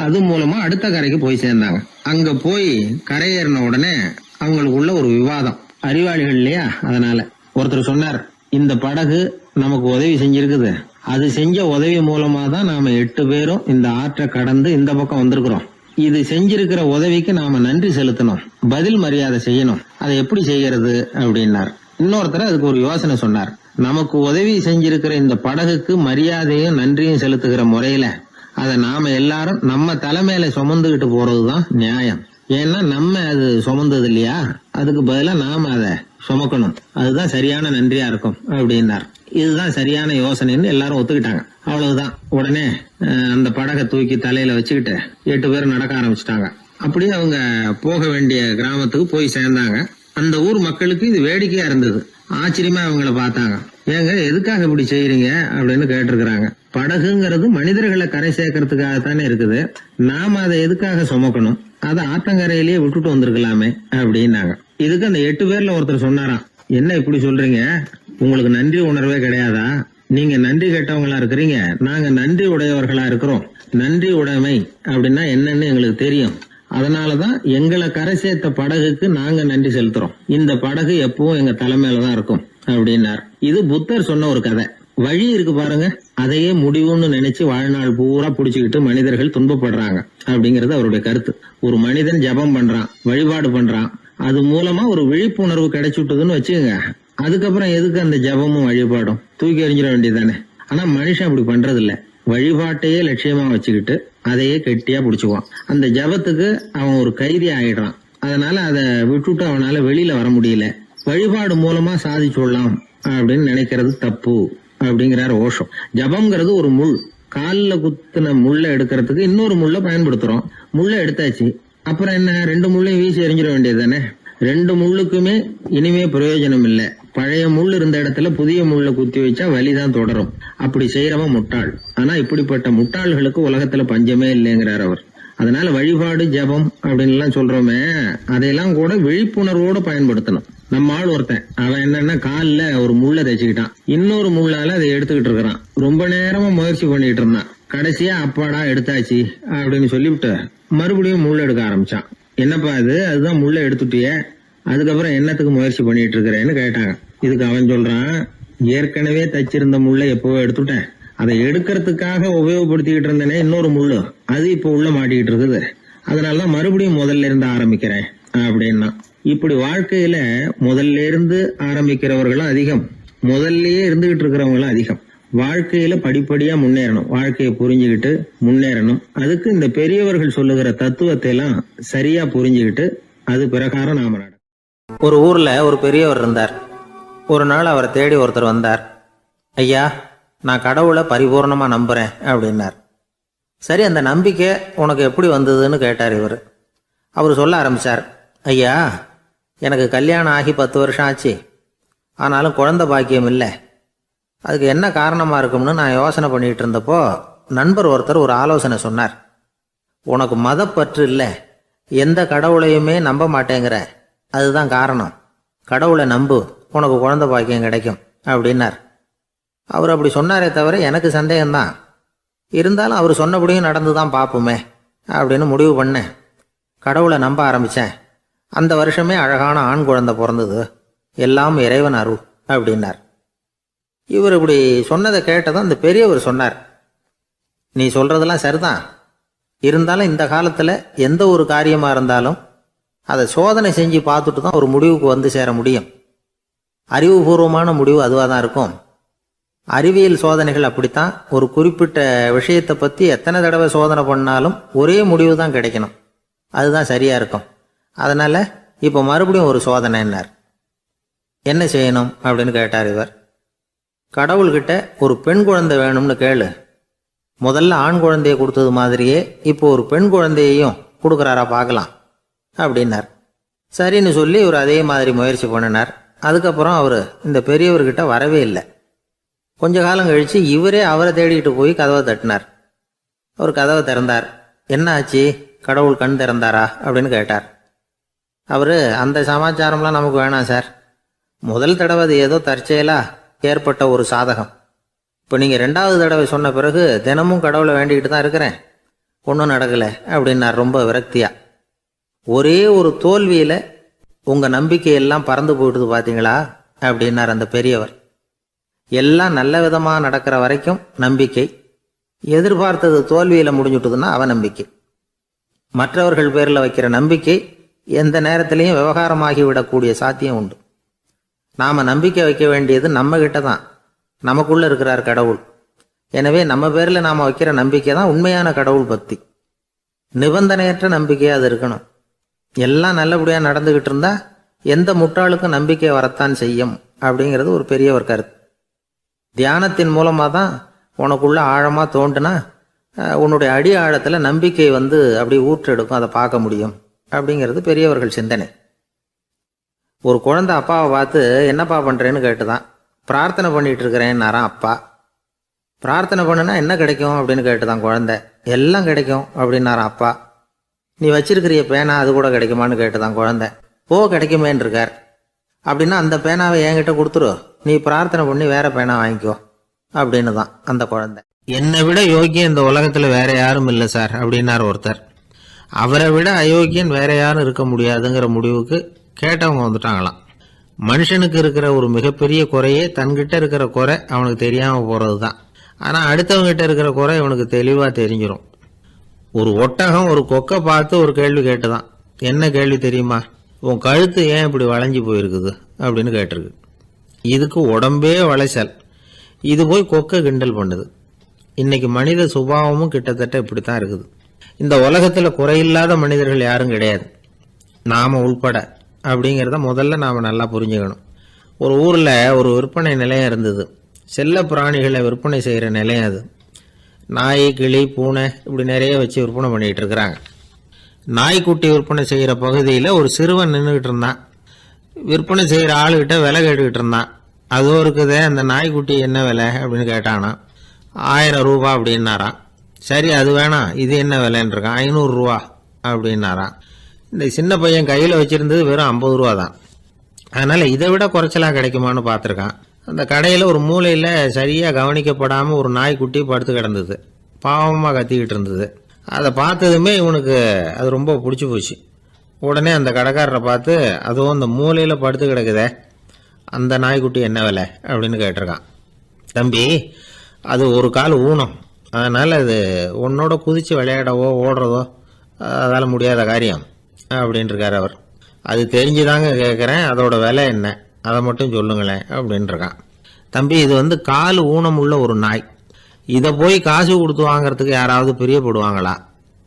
அது மூலமா அடுத்த கரைக்கு போய் சேர்ந்தாங்க. அங்க போய் கரையேறின உடனே அவங்களுக்குள்ள ஒரு விவாதம். அறிவாளிகள் இல்லையா, அதனால ஒருத்தர் சொன்னார், இந்த படகு நமக்கு உதவி செஞ்சிருக்குது, அது செஞ்ச உதவி மூலமா தான் நாம 8 பேரும் இந்த ஆற்றை கடந்து இந்த பக்கம் வந்திருக்கிறோம். இது செஞ்சிருக்கிற உதவிக்கு நாம நன்றி செலுத்தணும், பதில் மரியாதை செய்யணும். அதை எப்படி செய்யறது அப்படின்னார். இன்னொருத்தர் அதுக்கு ஒரு யோசனை சொன்னார். நமக்கு உதவி செஞ்சிருக்கிற இந்த படகுக்கு மரியாதையும் நன்றியும் செலுத்துகிற முறையில அதை நாம எல்லாரும் நம்ம தலைமையில சுமந்துகிட்டு போறதுதான் நியாயம். ஏன்னா நம்ம அது சுமந்தது இல்லையா, அதுக்கு பதிலா நாம அதை சுமக்கணும், அதுதான் சரியான நன்றியா இருக்கும் அப்படின்னார். இதுதான் சரியான யோசனைன்னு எல்லாரும் ஒத்துக்கிட்டாங்க. அவ்வளவுதான். உடனே அந்த படகை தூக்கி தலையில வச்சுக்கிட்டு 8 பேர் நடக்க ஆரம்பிச்சிட்டாங்க. அப்படியே அவங்க போக வேண்டிய கிராமத்துக்கு போய் சேர்ந்தாங்க. அந்த ஊர் மக்களுக்கு இது வேடிக்கையா இருந்தது. ஆச்சரியமா அவங்கள பார்த்தாங்க. ஏங்க எதுக்காக இப்படி செய்யறீங்க அப்படின்னு கேட்டிருக்கிறாங்க. படகுங்கிறது மனிதர்களை கரை சேர்க்கறதுக்காகத்தானே இருக்குது, நாம அதை எதுக்காக சுமக்கணும், அதை ஆத்தங்கரையிலேயே விட்டுட்டு வந்திருக்கலாமே அப்படின்னாங்க. இதுக்கு அந்த 8 பேர்ல ஒருத்தர் சொன்னாராம், என்ன இப்படி சொல்றீங்க, உங்களுக்கு நன்றி உணர்வே கிடையாதா, நீங்க நன்றி கேட்டவங்களா இருக்கிறீங்க, நாங்க நன்றி உடையவர்களா இருக்கிறோம். நன்றி உடைமை அப்படின்னா என்னன்னு எங்களுக்கு தெரியும், அதனாலதான் எங்களை கரை சேர்த்த படகுக்கு நாங்க நன்றி செலுத்துறோம். இந்த படகு எப்பவும் எங்க தலைமையிலதான் இருக்கும் அப்படின்னார். இது புத்தர் சொன்ன ஒரு கதை. வழி இருக்கு பாருங்க, அதையே முடிவுன்னு நினைச்சு வாழ்நாள் பூரா புடிச்சுக்கிட்டு மனிதர்கள் துன்பப்படுறாங்க அப்படிங்கறது அவருடைய கருத்து. ஒரு மனிதன் ஜபம் பண்றான், வழிபாடு பண்றான், அது மூலமா ஒரு விழிப்புணர்வு கிடைச்சுட்டுதுன்னு வச்சுக்கோங்க. அதுக்கப்புறம் எதுக்கு அந்த ஜபமும் வழிபாடும், தூக்கி எறிஞ்சிட வேண்டியதானே. ஆனா மனுஷன் அப்படி பண்றது இல்ல, வழிபாட்டையே லட்சியமா வச்சுக்கிட்டு அதையே கெட்டியா புடிச்சுக்குவான். அந்த ஜபத்துக்கு அவன் ஒரு கைதி ஆயிடுறான். அதனால அதை விட்டுட்டு அவனால வெளியில வர முடியல. வழிபாடு மூலமா சாதிச்சுடலாம் அப்படின்னு நினைக்கிறது தப்பு அப்படிங்கிறார் ஓஷோ. ஜபம்ங்கிறது ஒரு முள். காலில் குத்துன முள்ளை எடுக்கிறதுக்கு இன்னொரு முள்ளை பயன்படுத்துறோம். முள்ளை எடுத்தாச்சு, அப்புறம் என்ன, 2 முள்ளையும் வீசி எறிஞ்சிட வேண்டியது தானே. 2 முள்ளுக்குமே இனிமே பிரயோஜனம் இல்லை. பழைய முள் இருந்த இடத்துல புதிய முள்ளை குத்தி வச்சா வலிதான் தொடரும். அப்படி செய்யறவன் முட்டாள். ஆனா இப்படிப்பட்ட முட்டாள்களுக்கு உலகத்துல பஞ்சமே இல்லைங்கிறார் அவர். அதனால வழிபாடு ஜபம் அப்படின்னு எல்லாம் சொல்றோமே, அதையெல்லாம் கூட விழிப்புணர்வோட பயன்படுத்தணும். நம்ம ஆள் ஒருத்தன், அவன் என்னன்னா காலில் ஒரு முள்ளை தைச்சுக்கிட்டான், இன்னொரு முள்ளால அதை எடுத்துக்கிட்டு இருக்கிறான். ரொம்ப நேரமா முயற்சி பண்ணிட்டு இருந்தான். கடைசியா அப்பாடா எடுத்தாச்சு அப்படின்னு சொல்லிவிட்டு மறுபடியும் முள்ள எடுக்க ஆரம்பிச்சான். என்னப்பா இது, அதுதான் முள்ள எடுத்துட்டிய, அதுக்கப்புறம் என்னத்துக்கு முயற்சி பண்ணிட்டு இருக்கிறேன்னு கேட்டாங்க. இதுக்கு அவன் சொல்றான், ஏற்கனவே தச்சிருந்த முள்ளை எப்பவோ எடுத்துட்டேன், அதை எடுக்கிறதுக்காக உபயோகப்படுத்திக்கிட்டு இருந்தேனே இன்னொரு முள்ளு, அது இப்போ உள்ள மாட்டிக்கிட்டு இருக்குது, அதனாலதான் மறுபடியும் முதல்ல இருந்து ஆரம்பிக்கிறேன் அப்படின்னா. இப்படி வாழ்க்கையில முதல்ல இருந்து ஆரம்பிக்கிறவர்களும் அதிகம், முதல்லயே இருந்துகிட்டு இருக்கிறவங்களும் அதிகம். வாழ்க்கையில படிப்படியா முன்னேறணும், வாழ்க்கையை புரிஞ்சுக்கிட்டு முன்னேறணும். அதுக்கு இந்த பெரியவர்கள் சொல்லுகிற தத்துவத்தை எல்லாம் சரியா புரிஞ்சுக்கிட்டு அது பிரகாரம் நாம நட. ஒரு ஊர்ல ஒரு பெரியவர் இருந்தார். ஒரு நாள் அவரை தேடி ஒருத்தர் வந்தார். ஐயா, நான் கடவுளை பரிபூர்ணமா நம்புறேன் அப்படின்னார். சரி, அந்த நம்பிக்கை உனக்கு எப்படி வந்ததுன்னு கேட்டார் இவர். அவர் சொல்ல ஆரம்பிச்சார். ஐயா, எனக்கு கல்யாணம் ஆகி 10 வருஷம் ஆச்சு, ஆனாலும் குழந்தை பாக்கியம் இல்லை. அதுக்கு என்ன காரணமாக இருக்கும்னு நான் யோசனை பண்ணிகிட்டு இருந்தப்போ நண்பர் ஒருத்தர் ஒரு ஆலோசனை சொன்னார். உனக்கு மதப்பற்று இல்லை, எந்த கடவுளையுமே நம்ப மாட்டேங்கிற, அதுதான் காரணம். கடவுளை நம்பு, உனக்கு குழந்தை பாக்கியம் கிடைக்கும் அப்படின்னார். அவர் அப்படி சொன்னாரே தவிர எனக்கு சந்தேகம்தான். இருந்தாலும் அவர் சொன்னபடியும் நடந்து தான் பார்ப்போமே அப்படின்னு முடிவு பண்ணேன். கடவுளை நம்ப ஆரம்பித்தேன். அந்த வருஷமே அழகான ஆண் குழந்தை பிறந்தது. எல்லாம் இறைவன் அருள் அப்படின்னார். இவர் இப்படி சொன்னதை கேட்டதும் அந்த பெரியவர் சொன்னார், நீ சொல்றதெல்லாம் சரிதான், இருந்தாலும் இந்த காலத்தில் எந்த ஒரு காரியமாக இருந்தாலும் அதை சோதனை செஞ்சு பார்த்துட்டு தான் ஒரு முடிவுக்கு வந்து சேர முடியும். அறிவுபூர்வமான முடிவு அதுவாக தான் இருக்கும். அறிவியல் சோதனைகள் அப்படித்தான். ஒரு குறிப்பிட்ட விஷயத்தை பற்றி எத்தனை தடவை சோதனை பண்ணாலும் ஒரே முடிவு தான் கிடைக்கணும், அதுதான் சரியாக இருக்கும். அதனால் இப்போ மறுபடியும் ஒரு சோதனைன்னார். என்ன செய்யணும் அப்படின்னு கேட்டார் இவர். கடவுள்கிட்ட ஒரு பெண் குழந்தை வேணும்னு கேளு. முதல்ல ஆண் குழந்தையை கொடுத்தது மாதிரியே இப்போ ஒரு பெண் குழந்தையையும் கொடுக்குறாரா பார்க்கலாம் அப்படின்னார். சரின்னு சொல்லி இவர் அதே மாதிரி முயற்சி பண்ணினார். அதுக்கப்புறம் அவர் இந்த பெரியவர்கிட்ட வரவே இல்லை. கொஞ்ச காலம் கழித்து இவரே அவரை தேடிக்கிட்டு போய் கதவை தட்டினார். அவர் கதவை திறந்தார். என்ன ஆச்சு, கடவுள் கண் திறந்தாரா அப்படின்னு கேட்டார். அவர், அந்த சமாச்சாரம்லாம் நமக்கு வேணாம் சார், முதல் தடவை அது ஏதோ தற்செயலாக ஏற்பட்ட ஒரு சாதகம். இப்போ நீங்கள் 2வது தடவை சொன்ன பிறகு தினமும் கடவுளை வேண்டிக்கிட்டு தான் இருக்கிறேன், ஒன்றும் நடக்கலை அப்படின்னார் ரொம்ப விரக்தியாக. ஒரே ஒரு தோல்வியில் உங்கள் நம்பிக்கையெல்லாம் பறந்து போயிடுது பார்த்தீங்களா அப்படின்னார் அந்த பெரியவர். எல்லாம் நல்ல விதமாக நடக்கிற வரைக்கும் நம்பிக்கை, எதிர்பார்த்தது தோல்வியில் முடிஞ்சுட்டுதுன்னா அவநம்பிக்கை. மற்றவர்கள் பேரில் வைக்கிற நம்பிக்கை எந்த நேரத்திலையும் விவகாரமாகி விடக்கூடிய சாத்தியம் உண்டு. நாம் நம்பிக்கை வைக்க வேண்டியது நம்ம கிட்ட தான், நமக்குள்ளே இருக்கிறார் கடவுள். எனவே நம்ம பேரில் நாம் வைக்கிற நம்பிக்கை தான் உண்மையான கடவுள் பக்தி. நிபந்தனையற்ற நம்பிக்கையாக அது இருக்கணும். எல்லாம் நல்லபடியாக நடந்துக்கிட்டு இருந்தால் எந்த முட்டாளுக்கும் நம்பிக்கை வரத்தான் செய்யும் அப்படிங்கிறது ஒரு பெரியவர் கருத்து. தியானத்தின் மூலமாக தான் உனக்குள்ள ஆழமாக தோண்டுனா உன்னுடைய அடி ஆழத்தில் நம்பிக்கை வந்து அப்படி ஊற்றெடுக்கும், அதை பார்க்க முடியும் அப்படிங்கிறது பெரியவர்கள் சிந்தனை. ஒரு குழந்தை அப்பாவை பார்த்து என்னப்பா பண்ணுறேன்னு கேட்டுதான். பிரார்த்தனை பண்ணிகிட்டு இருக்கிறேன்னாராம் அப்பா. பிரார்த்தனை பண்ணுனா என்ன கிடைக்கும் அப்படின்னு கேட்டுதான் குழந்தை. எல்லாம் கிடைக்கும் அப்படின்னாராம் அப்பா. நீ வச்சிருக்கிறிய பேனா அது கூட கிடைக்குமான்னு கேட்டுதான் குழந்தை. கிடைக்குமேன்னு இருக்கார். அப்படின்னா அந்த பேனாவை என்கிட்ட கொடுத்துரு, நீ பிரார்த்தனை பண்ணி வேற பேனா வாங்கிக்கோ அப்படின்னு தான் அந்த குழந்தை. என்னை விட யோகியம் இந்த உலகத்தில் வேற யாரும் இல்லை சார் அப்படின்னார் ஒருத்தர். அவரை விட அயோக்கியன் வேற யாரும் இருக்க முடியாதுங்கிற முடிவுக்கு கேட்டவங்க வந்துட்டாங்களாம். மனுஷனுக்கு இருக்கிற ஒரு மிகப்பெரிய குறையே தன்கிட்ட இருக்கிற குறை அவனுக்கு தெரியாமல் போகிறது தான். ஆனால் அடுத்தவங்கிட்ட இருக்கிற குறை இவனுக்கு தெளிவாக தெரிஞ்சிடும். ஒரு ஒட்டகம் ஒரு கொக்கை பார்த்து ஒரு கேள்வி கேட்டுதான். என்ன கேள்வி தெரியுமா? உன் கழுத்து ஏன் இப்படி வளைஞ்சி போயிருக்குது அப்படின்னு கேட்டிருக்கு. இதுக்கு உடம்பே வளைச்சல். இது போய் கொக்கை கிண்டல் பண்ணுது. இன்னைக்கு மனித சுபாவமும் கிட்டத்தட்ட இப்படித்தான் இருக்குது. இந்த உலகத்தில் குறையில்லாத மனிதர்கள் யாரும் கிடையாது, நாம உள்பட. அப்படிங்கிறத முதல்ல நாம் நல்லா புரிஞ்சுக்கணும். ஒரு ஊரில் ஒரு விற்பனை நிலையம் இருந்தது. செல்ல பிராணிகளை விற்பனை செய்கிற நிலையம் அது. நாய், கிளி, பூனை இப்படி நிறைய வச்சு விற்பனை பண்ணிகிட்டு இருக்கிறாங்க. நாய்க்குட்டி விற்பனை செய்கிற பகுதியில் ஒரு சிறுவன் நின்றுக்கிட்டு இருந்தான். விற்பனை செய்கிற ஆளுகிட்ட விலை கேட்டுக்கிட்டு இருந்தான். அதுவும் இருக்குதே, அந்த நாய்க்குட்டி என்ன விலை அப்படின்னு கேட்டானா. 1000 ரூபா அப்படின்னாரான். சரி, அது வேணாம், இது என்ன விலைன்னு இருக்கான். 500 ரூபா அப்படின்னாரான். இந்த சின்ன பையன் கையில் வச்சுருந்தது வெறும் 50 ரூபா தான். அதனால் இதை விட குறைச்சலாக கிடைக்குமான்னு பார்த்துருக்கான். அந்த கடையில் ஒரு மூலையில் சரியாக கவனிக்கப்படாமல் ஒரு நாய்க்குட்டி படுத்து கிடந்தது. பாவமாக கத்திக்கிட்டு இருந்தது. அதை பார்த்ததுமே இவனுக்கு அது ரொம்ப பிடிச்சி போச்சு. உடனே அந்த கடைக்காரரை பார்த்து, அதுவும் அந்த மூலையில் படுத்து கிடக்குதே, அந்த நாய்க்குட்டி என்ன விலை அப்படின்னு கேட்டிருக்கான். தம்பி, அது ஒரு கால் ஊனம், அதனால் அது உன்னோட குதித்து விளையாடவோ ஓடுறதோ அதால் முடியாத காரியம் அப்படின்ட்டுருக்கார் அவர். அது தெரிஞ்சுதாங்க கேட்குறேன், அதோட விலை என்ன, அதை மட்டும் சொல்லுங்களேன் அப்படின்ட்டுருக்கான். தம்பி, இது கால் ஊனம் உள்ள ஒரு நாய். இதை போய் காசு கொடுத்து வாங்கிறதுக்கு யாராவது பிரியப்படுவாங்களா?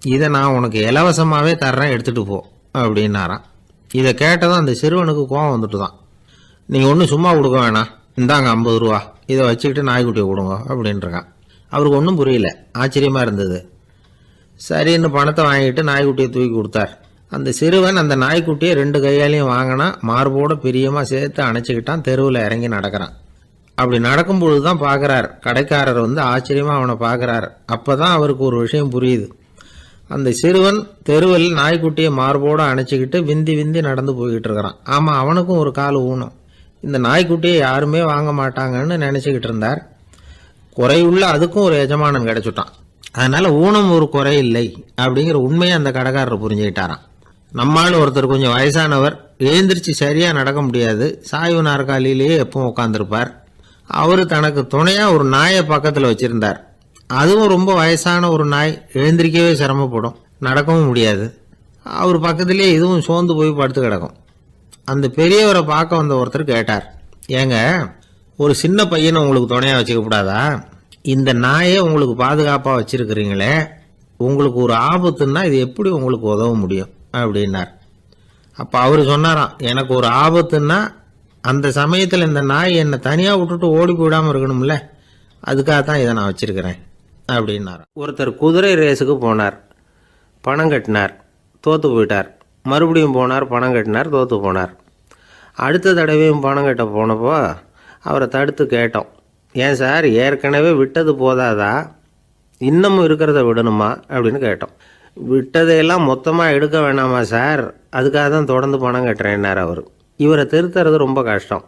இதை நான் உனக்கு இலவசமாகவே தர்றேன், எடுத்துகிட்டு போ அப்படின்னாரான். இதை கேட்டதும் அந்த சிறுவனுக்கு கோபம் வந்துட்டு தான். நீங்கள் ஒன்றும் சும்மா கொடுக்க வேணாம், இந்தாங்க 50 ரூபா, இதை வச்சுக்கிட்டு நாய்க்குட்டியை கொடுங்க அப்படின்ட்டுருக்கான். அவருக்கு ஒன்றும் புரியல, ஆச்சரியமாக இருந்தது. சரின்னு பணத்தை வாங்கிட்டு நாய்க்குட்டியை தூக்கி கொடுத்தார். அந்த சிறுவன் அந்த நாய்க்குட்டியை 2 கையாலையும் வாங்கினா, மார்போட பிரியமாக சேர்த்து அணைச்சிக்கிட்டான். தெருவில் இறங்கி நடக்கிறான். அப்படி நடக்கும்பொழுது தான் பார்க்குறார், கடைக்காரர் ஆச்சரியமாக அவனை பார்க்குறார். அப்போ தான் அவருக்கு ஒரு விஷயம் புரியுது. அந்த சிறுவன் தெருவில் நாய்க்குட்டியை மார்போடு அணைச்சிக்கிட்டு விந்தி விந்தி நடந்து போய்கிட்டு இருக்கிறான். ஆமாம், அவனுக்கும் ஒரு கால் ஊனம். இந்த நாய்க்குட்டியை யாருமே வாங்க மாட்டாங்கன்னு நினச்சிக்கிட்டு இருந்தார். குறையுள்ள அதுக்கும் ஒரு எஜமானன் கிடச்சிட்டான். அதனால் ஊனம் ஒரு குறை இல்லை அப்படிங்கிற உண்மையை அந்த கடைக்காரர் புரிஞ்சுக்கிட்டாரான். நம்மால் ஒருத்தர் கொஞ்சம் வயசானவர், எழுந்திரிச்சு சரியாக நடக்க முடியாது, சாய்வு நாற்காலியிலேயே எப்பவும் உட்காந்துருப்பார். அவர் தனக்கு துணையாக ஒரு நாயை பக்கத்தில் வச்சுருந்தார். அதுவும் ரொம்ப வயசான ஒரு நாய், எழுந்திரிக்கவே சிரமப்படும், நடக்கவும் முடியாது. அவர் பக்கத்திலே இதுவும் சோர்ந்து போய் படுத்து கிடக்கும். அந்த பெரியவரை பார்க்க வந்த ஒருத்தர் கேட்டார், ஏங்க, ஒரு சின்ன பையனை உங்களுக்கு துணையாக வச்சுக்கப்படாதா? இந்த நாயை உங்களுக்கு பாதுகாப்பாக வச்சுருக்கிறீங்களே, உங்களுக்கு ஒரு ஆபத்துன்னா இது எப்படி உங்களுக்கு உதவ முடியும் அப்படின்னார். அப்போ அவர் சொன்னாராம், எனக்கு ஒரு ஆபத்துன்னா அந்த சமயத்தில் இந்த நாய் என்னை தனியாக விட்டுட்டு ஓடி போயிடாமல் இருக்கணும்ல, அதுக்காகத்தான் இதை நான் வச்சுருக்கிறேன் அப்படின்னாராம். ஒருத்தர் குதிரை ரேஸுக்கு போனார், பணம் கட்டினார், தோற்று போயிட்டார். மறுபடியும் போனார், பணம் கட்டினார், தோற்று போனார். அடுத்த தடவையும் பணம் கட்ட போனப்போ அவரை தடுத்து கேட்டோம், ஏன் சார், ஏற்கனவே விட்டது போதாதா, இன்னமும் இருக்கிறத விடணுமா அப்படின்னு கேட்டோம். விட்டதையெல்லாம் மொத்தமாக எடுக்க வேணாமா சார், அதுக்காக தான் தொடர்ந்து பணம் கட்டுறேன்னார் அவர். இவரை திருத்துறது ரொம்ப கஷ்டம்.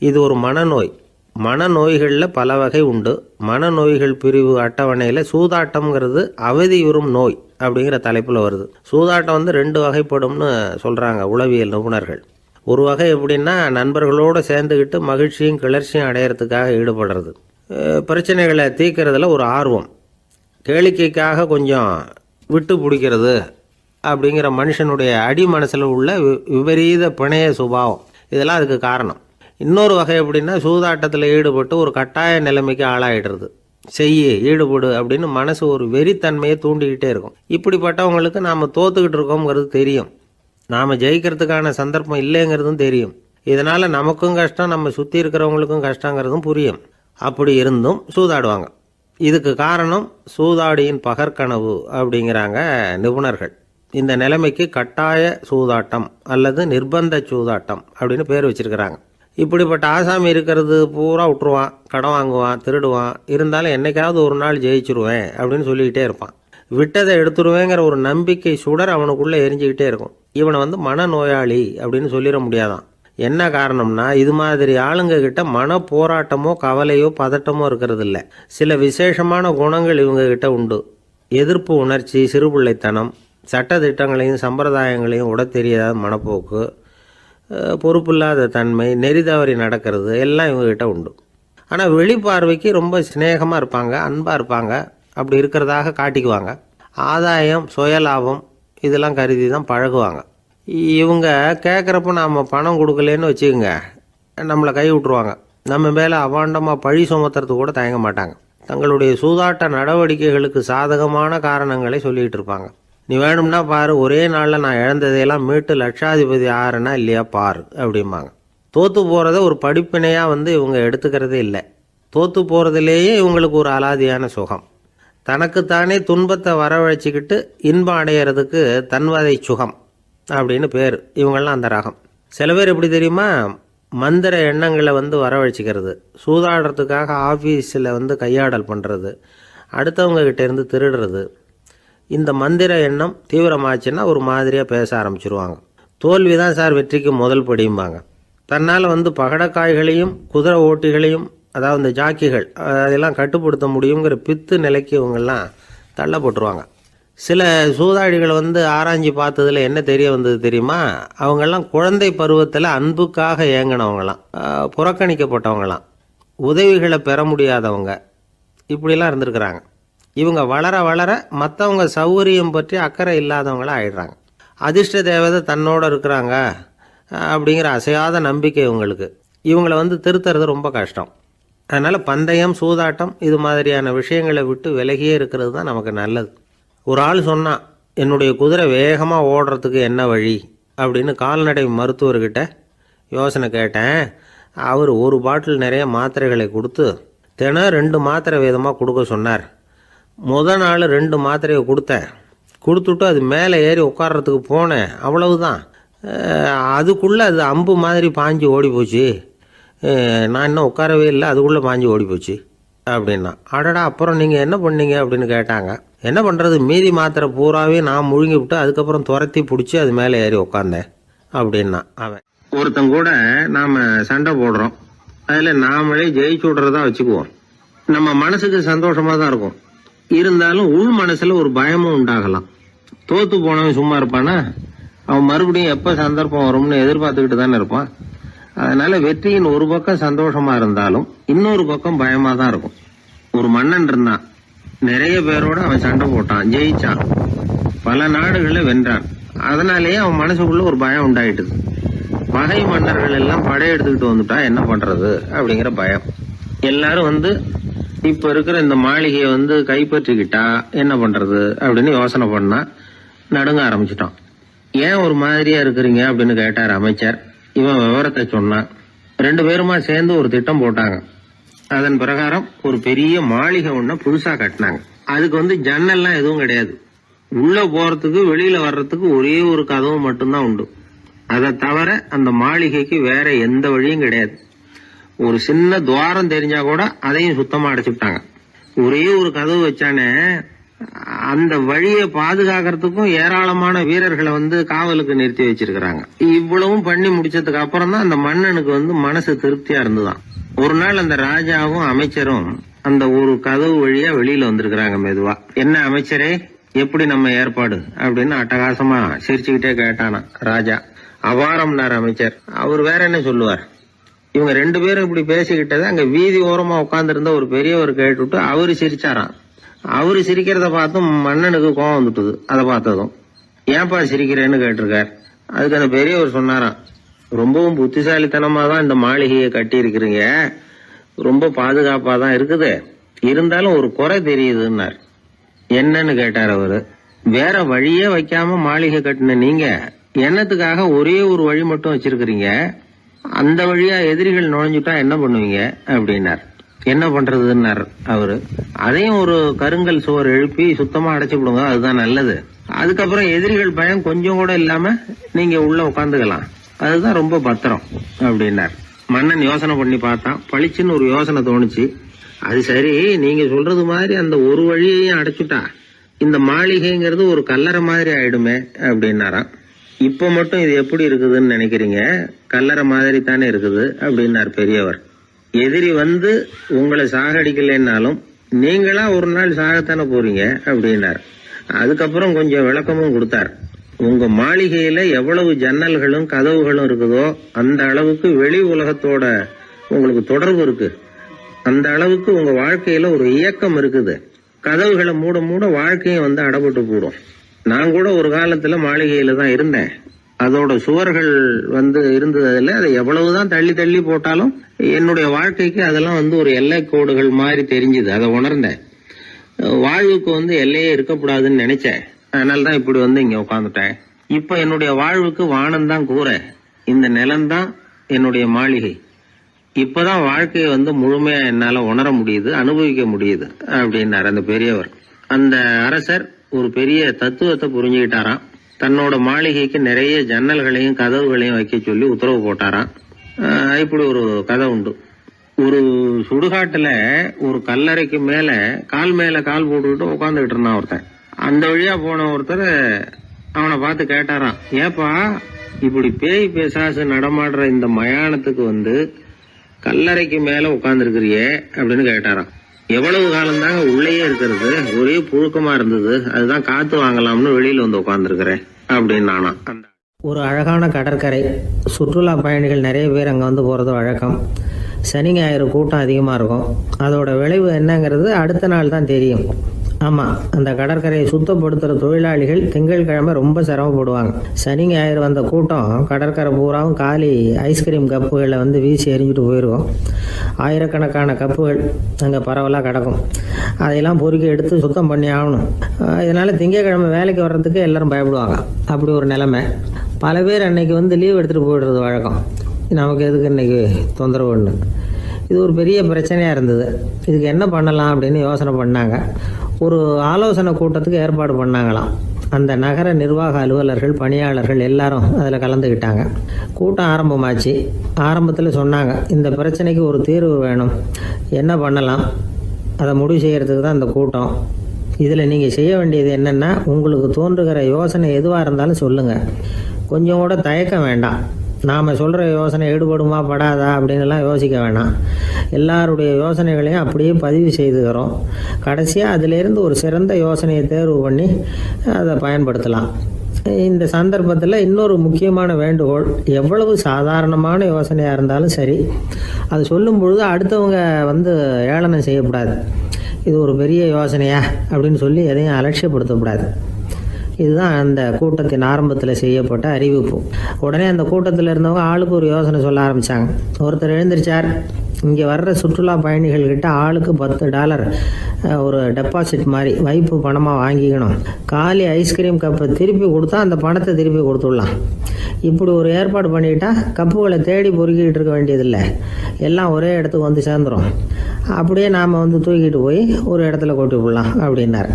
இது ஒரு மனநோய். மனநோய்களில் பல வகை உண்டு. மனநோய்கள் பிரிவு அட்டவணையில் சூதாட்டம்ங்கிறது அவதியுறும் நோய் அப்படிங்கிற தலைப்பில் வருது. சூதாட்டம் 2 வகைப்படும்னு சொல்கிறாங்க உளவியல் நிபுணர்கள். ஒரு வகை எப்படின்னா, நண்பர்களோடு சேர்ந்துக்கிட்டு மகிழ்ச்சியும் கிளர்ச்சியும் அடையிறதுக்காக ஈடுபடுறது. பிரச்சனைகளை தீர்க்கறதுல ஒரு ஆர்வம், கேளிக்கைக்காக கொஞ்சம் விட்டு பிடிக்கிறது அப்படிங்கிற மனுஷனுடைய அடி மனசில் உள்ள விபரீத பிணைய சுபாவம், இதெல்லாம் அதுக்கு காரணம். இன்னொரு வகை எப்படின்னா, சூதாட்டத்தில் ஈடுபட்டு ஒரு கட்டாய நிலைமைக்கு ஆளாயிடுறது. ஈடுபடு அப்படின்னு மனசு ஒரு வெறித்தன்மையை தூண்டிக்கிட்டே இருக்கும். இப்படிப்பட்டவங்களுக்கு நாம் தோத்துக்கிட்டு இருக்கோங்கிறது தெரியும், நாம் ஜெயிக்கிறதுக்கான சந்தர்ப்பம் இல்லைங்கிறதும் தெரியும். இதனால் நமக்கும் கஷ்டம், நம்ம சுற்றி இருக்கிறவங்களுக்கும் கஷ்டங்கிறதும் புரியும். அப்படி இருந்தும் சூதாடுவாங்க. இதுக்கு காரணம் சூதாடியின் பகற்கனவு அப்படிங்கிறாங்க நிபுணர்கள். இந்த நிலைமைக்கு கட்டாய சூதாட்டம் அல்லது நிர்பந்த சூதாட்டம் அப்படின்னு பேர் வச்சிருக்கிறாங்க. இப்படிப்பட்ட ஆசாமி இருக்கிறது பூரா விட்டுருவான், கடன் வாங்குவான், திருடுவான், இருந்தாலும் என்னைக்காவது ஒரு நாள் ஜெயிச்சிருவேன் அப்படின்னு சொல்லிக்கிட்டே இருப்பான். விட்டதை எடுத்துருவேங்கிற ஒரு நம்பிக்கை சுடர் அவனுக்குள்ளே எரிஞ்சிக்கிட்டே இருக்கும். இவனை மனநோயாளி அப்படின்னு சொல்லிட முடியாதான். என்ன காரணம்னா, இது மாதிரி ஆளுங்க கிட்ட மன போராட்டமோ கவலையோ பதட்டமோ இருக்கிறது இல்லை. சில விசேஷமான குணங்கள் இவங்க கிட்ட உண்டு. எதிர்ப்பு உணர்ச்சி, சிறுபிள்ளைத்தனம், சட்ட திட்டங்களையும் சம்பிரதாயங்களையும் உட தெரியாத மனப்போக்கு, பொறுப்பில்லாத தன்மை, நெறி தவறி நடக்கிறது எல்லாம் இவங்ககிட்ட உண்டு. ஆனால் வெளிப்பார்வைக்கு ரொம்ப சிநேகமாக இருப்பாங்க, அன்பாக இருப்பாங்க, அப்படி இருக்கிறதாக காட்டிக்குவாங்க. ஆதாயம், சுயலாபம் இதெல்லாம் கருதி தான் பழகுவாங்க. இவங்க கேட்குறப்ப நாம் பணம் கொடுக்கலன்னு வச்சுக்கோங்க, நம்மளை கை விட்டுருவாங்க. நம்ம மேலே அவாண்டமாக பழி சுமத்துறது கூட தயங்க மாட்டாங்க. தங்களுடைய சூதாட்ட நடவடிக்கைகளுக்கு சாதகமான காரணங்களை சொல்லிகிட்டு இருப்பாங்க. நீ வேணும்னா பாரு, ஒரே நாளில் நான் இழந்ததையெல்லாம் மீட்டு லட்சாதிபதி ஆறேன்னா இல்லையா பாரு அப்படிம்பாங்க. தோற்று போகிறத ஒரு படிப்பினையாக இவங்க எடுத்துக்கிறதே இல்லை. தோற்று போகிறதுலேயே இவங்களுக்கு ஒரு அலாதியான சுகம். தனக்குத்தானே துன்பத்தை வரவழைச்சிக்கிட்டு இன்பம் அடையிறதுக்கு தன்வதை சுகம் அப்படின்னு பேர். இவங்கெல்லாம் அந்த ரகம். சில பேர் எப்படி தெரியுமா, மந்திர எண்ணங்களை வரவழைச்சிக்கிறது, சூதாடுறதுக்காக ஆஃபீஸில் கையாடல் பண்ணுறது, அடுத்தவங்க கிட்டேருந்து திருடுறது. இந்த மந்திர எண்ணம் தீவிரமாச்சுன்னா ஒரு மாதிரியாக பேச ஆரம்பிச்சிருவாங்க. தோல்வி தான் சார் வெற்றிக்கு முதல் படியும்பாங்க. தன்னால் பகடக்காய்களையும் குதிரை ஓட்டிகளையும், அதாவது இந்த ஜாக்கிகள், அதெல்லாம் கட்டுப்படுத்த முடியுங்கிற பித்து நிலைக்கு இவங்கெல்லாம் தள்ளப்பட்டுருவாங்க. சில சூதாடிகள் ஆராய்ச்சி பார்த்ததுல என்ன தெரிய வந்தது தெரியுமா, அவங்கெல்லாம் குழந்தை பருவத்தில் அன்புக்காக ஏங்கினவங்களாம், புறக்கணிக்கப்பட்டவங்களாம், உதவிகளை பெற முடியாதவங்க, இப்படிலாம் இருந்திருக்கிறாங்க. இவங்க வளர வளர மற்றவங்க சௌகரியம் பற்றி அக்கறை இல்லாதவங்களாக ஆயிடுறாங்க. அதிர்ஷ்ட தேவதை தன்னோடு இருக்கிறாங்க அப்படிங்கிற அசையாத நம்பிக்கை இவங்களுக்கு. இவங்களை திருத்துறது ரொம்ப கஷ்டம். அதனால் பந்தயம், சூதாட்டம் இது மாதிரியான விஷயங்களை விட்டு விலகியே இருக்கிறது தான் நமக்கு நல்லது. ஒரு ஆள் சொன்னான், என்னுடைய குதிரை வேகமாக ஓடுறதுக்கு என்ன வழி அப்படின்னு கால்நடை மருத்துவர்கிட்ட யோசனை கேட்டேன். அவர் ஒரு பாட்டில் நிறைய மாத்திரைகளை கொடுத்து தினம் 2 மாத்திரை விதமாக கொடுக்க சொன்னார். முதல் நாள் 2 மாத்திரையை கொடுத்துட்டு அது மேலே ஏறி உட்கார்றதுக்கு போனேன். அவ்வளவுதான். அதுக்குள்ளே அது அம்பு மாதிரி பாஞ்சு ஓடி போச்சு. நான் இன்னும் உட்காரவே இல்லை, அதுக்குள்ளே பாஞ்சு ஓடி போச்சு அப்படின்னா. அடடா, அப்புறம் நீங்கள் என்ன பண்ணீங்க அப்படின்னு கேட்டாங்க. என்ன பண்ணுறது, மீதி மாத்திரை பூராவே நான் முழுங்கி விட்டு அதுக்கப்புறம் துரத்தி பிடிச்சி அது மேலே ஏறி உட்காந்தேன் அப்படின்னா அவன். ஒருத்தன் கூட நாம் சண்டை போடுறோம், அதில் நாமளே ஜெயிச்சு விடுறதா வச்சுக்குவோம். நம்ம மனசுக்கு சந்தோஷமாக தான் இருக்கும். இருந்தாலும் உள் மனசில் ஒரு பயமும் உண்டாகலாம். தோற்று போனவன் சும்மா இருப்பானா? அவன் மறுபடியும் எப்போ சந்தர்ப்பம் வரும்னு எதிர்பார்த்துக்கிட்டு தானே இருப்பான். அதனால வெற்றியின் ஒரு பக்கம் சந்தோஷமா இருந்தாலும் இன்னொரு பக்கம் பயமா தான் இருக்கும். ஒரு மன்னன் இருந்தான், நிறைய பேரோட அவன் சண்டை போட்டான், ஜெயிச்சான், பல நாடுகளை வென்றான். அதனாலேயே அவன் மனசுக்குள்ள ஒரு பயம் உண்டாயிட்டுது. பகை மன்னர்கள் எல்லாம் படையெடுத்துக்கிட்டு வந்துட்டா என்ன பண்றது அப்படிங்கிற பயம். எல்லாரும் இப்ப இருக்கிற இந்த மாளிகையை கைப்பற்றிக்கிட்டா என்ன பண்றது அப்படின்னு யோசனை பண்ணா நடுங்க ஆரம்பிச்சிட்டான். ஏன் ஒரு மாதிரியா இருக்கிறீங்க அப்படின்னு கேட்டார் அமைச்சர். இவன் விவரத்தை சொன்னான். 2 பேருமா சேர்ந்து ஒரு திட்டம் போட்டாங்க. அதன் பிரகாரம் ஒரு பெரிய மாளிகை ஒண்ண புதுசா கட்டினாங்க. அதுக்கு ஜன்னல்லாம் எதுவும் கிடையாது. உள்ள போறதுக்கு வெளியில வர்றதுக்கு ஒரே ஒரு கதவு மட்டும்தான் உண்டு. அதை தவிர அந்த மாளிகைக்கு வேற எந்த வழியும் கிடையாது. ஒரு சின்ன துவாரம் தெரிஞ்சா கூட அதையும் சுத்தமா அடைச்சுட்டாங்க. ஒரே ஒரு கதவு வச்சானே, அந்த வழியை பாதுகாக்கிறதுக்கும் ஏராளமான வீரர்களை காவலுக்கு நிறுத்தி வச்சிருக்கிறாங்க. இவ்வளவும் பண்ணி முடிச்சதுக்கு அப்புறம் தான் அந்த மன்னனுக்கு மனசு திருப்தியா இருந்துதான். ஒரு நாள் அந்த ராஜாவும் அமைச்சரும் அந்த ஒரு கதவு வழியா வெளியில வந்திருக்கிறாங்க மெதுவா. என்ன அமைச்சரே, எப்படி நம்ம ஏற்பாடு அப்படின்னு அட்டகாசமா சிரிச்சுக்கிட்டே கேட்டானா ராஜா. அபாரம்னார் அமைச்சர். அவர் வேற என்ன சொல்லுவார். இவங்க 2 பேரும் இப்படி பேசிக்கிட்டதை அங்க வீதி ஓரமா உட்கார்ந்து இருந்த ஒரு பெரியவர் கேட்டுவிட்டு அவரு சிரிச்சாராம். அவரு சிரிக்கிறத பார்த்தும் மன்னனுக்கு கோவம் வந்துட்டுது. அதை பார்த்ததும் ஏன்பா சிரிக்கிறேன்னு கேட்டிருக்கார். அதுக்கு அந்த பெரியவர் சொன்னாராம், ரொம்பவும் புத்திசாலித்தனமா தான் இந்த மாளிகையை கட்டி இருக்கிறீங்க, ரொம்ப பாதுகாப்பா தான் இருக்குது, இருந்தாலும் ஒரு குறை தெரியுதுன்னார். என்னன்னு கேட்டார் அவரு. வேற வழியே வைக்காம மாளிகை கட்டின நீங்க என்னத்துக்காக ஒரே ஒரு வழி மட்டும் வச்சிருக்கிறீங்க? அந்த வழியா எதிரிகள் நுழைஞ்சுட்டா என்ன பண்ணுவீங்க அப்படின்னார். என்ன பண்றதுன்னார் அவரு. அதையும் ஒரு கருங்கல் சுவர் எழுப்பி சுத்தமா அடைச்சு விடுங்க, அதுதான் நல்லது. அதுக்கப்புறம் எதிரிகள் பயம் கொஞ்சம் கூட இல்லாம நீங்க உள்ள உட்காந்துக்கலாம், அதுதான் ரொம்ப பத்திரம் அப்படின்னார். மன்னன் யோசனை பண்ணி பார்த்தான். பளிச்சுன்னு ஒரு யோசனை தோணுச்சு. அது சரி, நீங்க சொல்றது மாதிரி அந்த ஒரு வழியையும் அடைச்சுட்டா இந்த மாளிகைங்கிறது ஒரு கல்லறை மாதிரி ஆயிடுமே அப்படின்னாராம். இப்ப மட்டும் இது எப்படி இருக்குதுன்னு நினைக்கிறீங்க? கல்லறை மாதிரி தானே இருக்குது அப்படின்னார் பெரியவர். எதிரி உங்களை சாகடிக்கலைன்னாலும் நீங்களா ஒரு நாள் சாகத்தானே போறீங்க அப்படின்னார். அதுக்கப்புறம் கொஞ்சம் விளக்கமும் கொடுத்தார். உங்க மாளிகையில எவ்வளவு ஜன்னல்களும் கதவுகளும் இருக்குதோ அந்த அளவுக்கு வெளி உலகத்தோட உங்களுக்கு தொடர்பு இருக்கு. அந்த அளவுக்கு உங்க வாழ்க்கையில ஒரு இயக்கம் இருக்குது. கதவுகளை மூட மூட வாழ்க்கையும் அடப்பட்டு போடும். நான் கூட ஒரு காலத்துல மாளிகையில தான் இருந்தேன். அதோட சுவர்கள் இருந்ததுல அதை எவ்வளவுதான் தள்ளி தள்ளி போட்டாலும் என்னுடைய வாழ்க்கைக்கு அதெல்லாம் ஒரு எல்லை கோடுகள் மாதிரி தெரிஞ்சுது. அதை உணர்ந்தேன். வாழ்வுக்கு எல்லையே இருக்கக்கூடாதுன்னு நினைச்சேன். அதனால தான் இப்படி வந்து இங்க உட்காந்துட்டேன். இப்ப என்னுடைய வாழ்வுக்கு வானம்தான் கூரை, இந்த நிலம்தான் என்னுடைய மாளிகை. இப்பதான் வாழ்க்கையை வந்து முழுமையா என்னால உணர முடியுது, அனுபவிக்க முடியுது அப்படின்னாரு அந்த பெரியவர். அந்த அரசர் ஒரு பெரிய தத்துவத்தை புரிஞ்சுக்கிட்டாராம். தன்னோட மாளிகைக்கு நிறைய ஜன்னல்களையும் கதவுகளையும் வைக்க சொல்லி உத்தரவு போட்டாராம். இப்படி ஒரு கதை உண்டு. ஒரு சுடுகாட்டுல ஒரு கல்லறைக்கு மேல கால் போட்டுக்கிட்டு உட்காந்துக்கிட்டு இருந்தான் ஒருத்தன். அந்த வழியா போன ஒருத்தர் அவனை பார்த்து கேட்டாராம், ஏப்பா இப்படி பேய் பிசாசு நடமாடுற இந்த மயானத்துக்கு வந்து கல்லறைக்கு மேல உட்கார்ந்துருக்கிறியே அப்படின்னு கேட்டாராம். எவ்வளவு காலம் தாங்க உள்ளேயே இருக்கிறது, ஒரே புழுக்கமா இருந்தது, அதுதான் காத்து வாங்கலாம்னு வெளியில வந்து உட்கார்ந்துருக்கிறேன் அப்படின்னு நானா. ஒரு அழகான கடற்கரை, சுற்றுலா பயணிகள் நிறைய பேர் அங்கே வந்து போகிறது வழக்கம். சனி ஞாயிறு கூட்டம் அதிகமாக இருக்கும். அதோட விளைவு என்னங்கிறது அடுத்த நாள் தான் தெரியும். ஆமாம், அந்த கடற்கரையை சுத்தப்படுத்துகிற தொழிலாளிகள் திங்கட்கிழமை ரொம்ப சிரமப்படுவாங்க. சனி ஞாயிறு வந்த கூட்டம் கடற்கரை பூராவும் காலி ஐஸ்கிரீம் கப்புகளை வந்து வீசி எறிஞ்சிட்டு போயிருக்கும். ஆயிரக்கணக்கான கப்புகள் அங்கே பரவலாக கிடக்கும். அதையெல்லாம் பொறுக்கி எடுத்து சுத்தம் பண்ணி ஆகணும். இதனால் திங்கட்கிழமை வேலைக்கு வர்றதுக்கு எல்லாரும் பயப்படுவாங்க. அப்படி ஒரு நிலைமை. பல பேர் அன்னைக்கு வந்து லீவ் எடுத்துகிட்டு போயிடுறது வழக்கம். நமக்கு எதுக்கு இன்னைக்கு தொந்தரவுன்னு. இது ஒரு பெரிய பிரச்சனையாக இருந்தது. இதுக்கு என்ன பண்ணலாம் அப்படின்னு யோசனை பண்ணாங்க. ஒரு ஆலோசனை கூட்டத்துக்கு ஏற்பாடு பண்ணாங்களாம். அந்த நகர நிர்வாக அலுவலர்கள், பணியாளர்கள் எல்லாரும் அதில் கலந்துக்கிட்டாங்க. கூட்டம் ஆரம்பமாச்சு. ஆரம்பத்தில் சொன்னாங்க, இந்த பிரச்சனைக்கு ஒரு தீர்வு வேணும், என்ன பண்ணலாம், அதை முடிவு செய்கிறதுக்கு தான் இந்த கூட்டம். இதில் நீங்கள் செய்ய வேண்டியது என்னென்னா, உங்களுக்கு தோன்றுகிற யோசனை எதுவாக இருந்தாலும் சொல்லுங்கள். கொஞ்சம் கூட தயக்கம் வேண்டாம். நாம் சொல்கிற யோசனை ஈடுபடுமா படாதா அப்படின்லாம் யோசிக்க வேணாம். எல்லாருடைய யோசனைகளையும் அப்படியே பதிவு செய்துக்கிறோம். கடைசியாக அதிலேருந்து ஒரு சிறந்த யோசனையை தேர்வு பண்ணி அதை பயன்படுத்தலாம். இந்த சந்தர்ப்பத்தில் இன்னொரு முக்கியமான வேண்டுகோள், எவ்வளவு சாதாரணமான யோசனையாக இருந்தாலும் சரி, அது சொல்லும் பொழுது அடுத்தவங்க வந்து ஏளனம் செய்யக்கூடாது. இது ஒரு பெரிய யோசனையா அப்படின்னு சொல்லி எதையும் அலட்சியப்படுத்தக்கூடாது. இதுதான் அந்த கூட்டத்தின் ஆரம்பத்தில் செய்யப்பட்ட அறிவிப்பு. உடனே அந்த கூட்டத்தில் இருந்தவங்க ஆளுக்கு ஒரு யோசனை சொல்ல ஆரம்பித்தாங்க. ஒருத்தர் எழுந்திருச்சார், இங்கே வர்ற சுற்றுலா பயணிகள்கிட்ட ஆளுக்கு $10 ஒரு டெபாசிட் மாதிரி வைப்பு பணமாக வாங்கிக்கணும். காலி ஐஸ்கிரீம் கப்பை திருப்பி கொடுத்தா அந்த பணத்தை திருப்பி கொடுத்துடலாம். இப்படி ஒரு ஏற்பாடு பண்ணிக்கிட்டா கப்புகளை தேடி பொறுக்கிட்டு இருக்க வேண்டியதில்லை, எல்லாம் ஒரே இடத்துக்கு வந்து சேர்ந்துடும். அப்படியே நாம் வந்து தூக்கிட்டு போய் ஒரு இடத்துல கொட்டி விடலாம் அப்படின்னார்.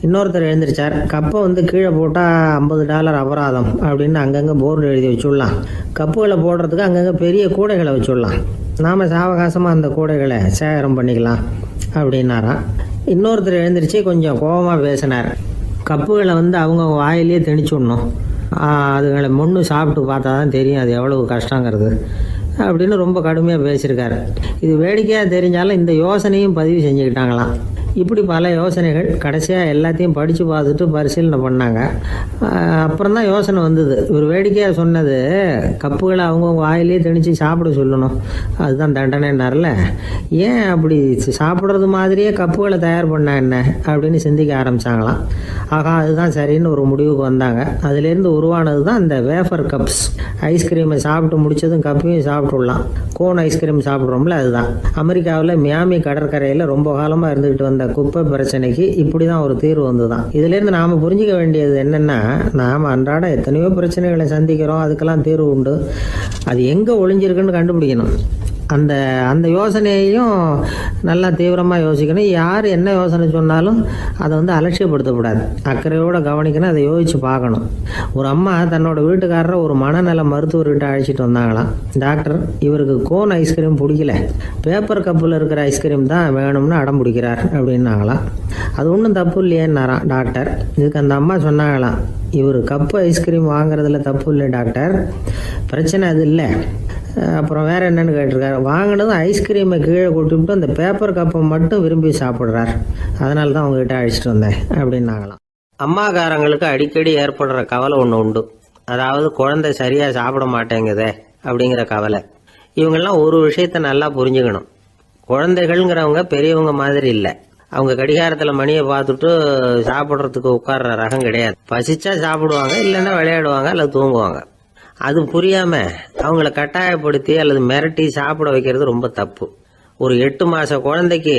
இன்னொருத்தர் எழுந்திருச்சார், கப்பை வந்து கீழே போட்டால் $50 அபராதம் அப்படின்னு அங்கங்கே போர்டு எழுதி வச்சுடலாம். கப்புகளை போடுறதுக்கு அங்கங்கே பெரிய கூடைகளை வச்சுடலாம். நாம் சாவகாசமாக அந்த கூடைகளை சேகரம் பண்ணிக்கலாம் அப்படின்னாராம். இன்னொருத்தர் எழுந்திரிச்சு கொஞ்சம் கோபமாக பேசினார். கப்புகளை வந்து அவங்க வாயிலே திணிச்சுடணும், அதுகளை முன்னு சாப்பிட்டு பார்த்தா தான் தெரியும் அது எவ்வளவு கஷ்டங்கிறது அப்படின்னு ரொம்ப கடுமையாக பேசியிருக்காரு. இது வேடிக்கையாக தெரிஞ்சாலும் இந்த யோசனையும் பதிவு செஞ்சுக்கிட்டாங்களாம். இப்படி பல யோசனைகள். கடைசியாக எல்லாத்தையும் படித்து பார்த்துட்டு பரிசீலனை பண்ணாங்க. அப்புறம் தான் யோசனை வந்தது. இவர் வேடிக்கையாக சொன்னது கப்புகளை அவங்கவுங்க வாயிலே திணிச்சு சாப்பிட சொல்லணும், அதுதான் தண்டனைன்னார்ல. ஏன் அப்படி சாப்பிட்றது மாதிரியே கப்புகளை தயார் பண்ண என்ன அப்படின்னு சிந்திக்க ஆரம்பித்தாங்களாம். ஆகா, அதுதான் சரின்னு ஒரு முடிவுக்கு வந்தாங்க. அதுலேருந்து உருவானது தான் இந்த வேஃபர் கப்ஸ். ஐஸ்கிரீமை சாப்பிட்டு முடித்ததும் கப்பையும் சாப்பிட்டுடலாம். கோன் ஐஸ்கிரீம் சாப்பிட்றோம்ல, அதுதான். அமெரிக்காவில் மியாமி கடற்கரையில் ரொம்ப காலமாக இருந்துக்கிட்டு வந்த குப்பை பிரச்சனைக்கு இப்படி தான் ஒரு தீர்வு வந்துதான். இதுலேருந்து நாம் புரிஞ்சிக்க வேண்டியது என்னென்னா, நாம் அன்றாட எத்தனையோ பிரச்சனைகளை சந்திக்கிறோம், அதுக்கெல்லாம் தீர்வு உண்டு. அது எங்கே ஒளிஞ்சிருக்குன்னு கண்டுபிடிக்கணும். அந்த யோசனையையும் நல்லா தீவிரமாக யோசிக்கணும். யார் என்ன யோசனை சொன்னாலும் அதை வந்து அலட்சியப்படுத்தக்கூடாது, அக்கறையோடு கவனிக்கணும், அதை யோசித்து பார்க்கணும். ஒரு அம்மா தன்னோட வீட்டுக்காரரை ஒரு மனநல மருத்துவர்கிட்ட அழைச்சிட்டு வந்தாங்களாம். டாக்டர், இவருக்கு கோன் ஐஸ்கிரீம் பிடிக்கல, பேப்பர் கப்பில் இருக்கிற ஐஸ்கிரீம் தான் வேணும்னு அடம் பிடிக்கிறார் அப்படின்னாங்களாம். அது ஒன்றும் தப்பு இல்லையேன்னாராம் டாக்டர். இதுக்கு அந்த அம்மா சொன்னாங்களாம், இவர் கப்பு ஐஸ்கிரீம் வாங்குறதுல தப்பு இல்லை டாக்டர், பிரச்சனை அது இல்லை. அப்புறம் வேறு என்னென்னு கேட்டிருக்காரு. வாங்கினதும் ஐஸ்கிரீமை கீழே கொட்டிவிட்டு அந்த பேப்பர் கப்பை மட்டும் விரும்பி சாப்பிட்றார், அதனால தான் உங்ககிட்ட அழைச்சிட்டு வந்தேன் அப்படின்னாங்களாம். அம்மாக்காரங்களுக்கு அடிக்கடி ஏற்படுற கவலை ஒன்று உண்டு. அதாவது குழந்தை சரியாக சாப்பிட மாட்டேங்குதே அப்படிங்கிற கவலை. இவங்கெல்லாம் ஒரு விஷயத்த நல்லா புரிஞ்சுக்கணும். குழந்தைகள்ங்கிறவங்க பெரியவங்க மாதிரி இல்லை. அவங்க கடிகாரத்தில் மணியை பார்த்துட்டு சாப்பிட்றதுக்கு உட்கார்ற ரகம் கிடையாது. பசிச்சா சாப்பிடுவாங்க, இல்லைன்னா விளையாடுவாங்க அல்லது தூங்குவாங்க. அது புரியாம அவங்கள கட்டாயப்படுத்தி அல்லது மிரட்டி சாப்பிட வைக்கிறது ரொம்ப தப்பு. ஒரு 8 மாச குழந்தைக்கு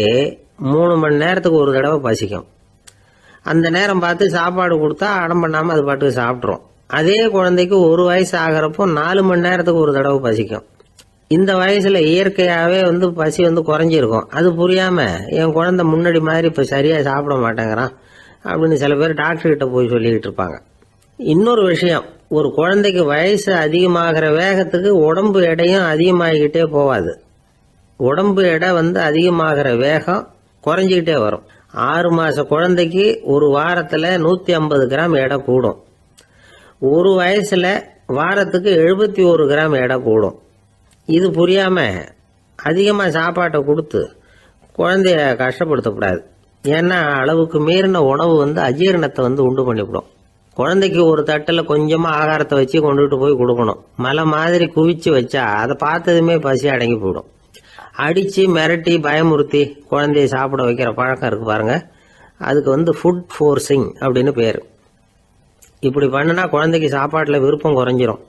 3 மணி நேரத்துக்கு ஒரு தடவை பசிக்கும். அந்த நேரம் பார்த்து சாப்பாடு கொடுத்தா அடம் பண்ணாமல் அது பாட்டுக்கு சாப்பிட்ரும். அதே குழந்தைக்கு 1 வயசு ஆகிறப்போ 4 மணி நேரத்துக்கு ஒரு தடவை பசிக்கும். இந்த வயசுல இயற்கையாகவே பசி குறைஞ்சிருக்கும். அது புரியாமல் என் குழந்தை முன்னாடி மாதிரி இப்போ சரியாக சாப்பிட மாட்டேங்கிறான் அப்படின்னு சில பேர் டாக்டர்கிட்ட போய் சொல்லிக்கிட்டு இருப்பாங்க. இன்னொரு விஷயம், ஒரு குழந்தைக்கு வயசு அதிகமாகிற வேகத்துக்கு உடம்பு எடையும் அதிகமாகிக்கிட்டே போகாது. உடம்பு எடை அதிகமாகிற வேகம் குறைஞ்சிக்கிட்டே வரும். 6 மாத குழந்தைக்கு ஒரு வாரத்தில் 150 கிராம் எடை கூடும். ஒரு வயசில் வாரத்துக்கு 71 கிராம் எடை கூடும். இது புரியாமல் அதிகமாக சாப்பாட்டை கொடுத்து குழந்தைய கஷ்டப்படுத்தக்கூடாது. ஏன்னா அளவுக்கு மீறின உணவு அஜீரணத்தை உண்டு பண்ணிவிடும். குழந்தைக்கு ஒரு தட்டில் கொஞ்சமாக ஆகாரத்தை வச்சு கொண்டுகிட்டு போய் கொடுக்கணும். மலை மாதிரி குவிச்சு வச்சா அதை பார்த்ததுமே பசி அடங்கி போயிடும். அடித்து மிரட்டி பயமுறுத்தி குழந்தைய சாப்பிட வைக்கிற பழக்கம் இருக்குது பாருங்க, அதுக்கு ஃபுட் ஃபோர்ஸிங் அப்படின்னு பேர். இப்படி பண்ணினா குழந்தைக்கு சாப்பாட்டில் விருப்பம் குறைஞ்சிரும்,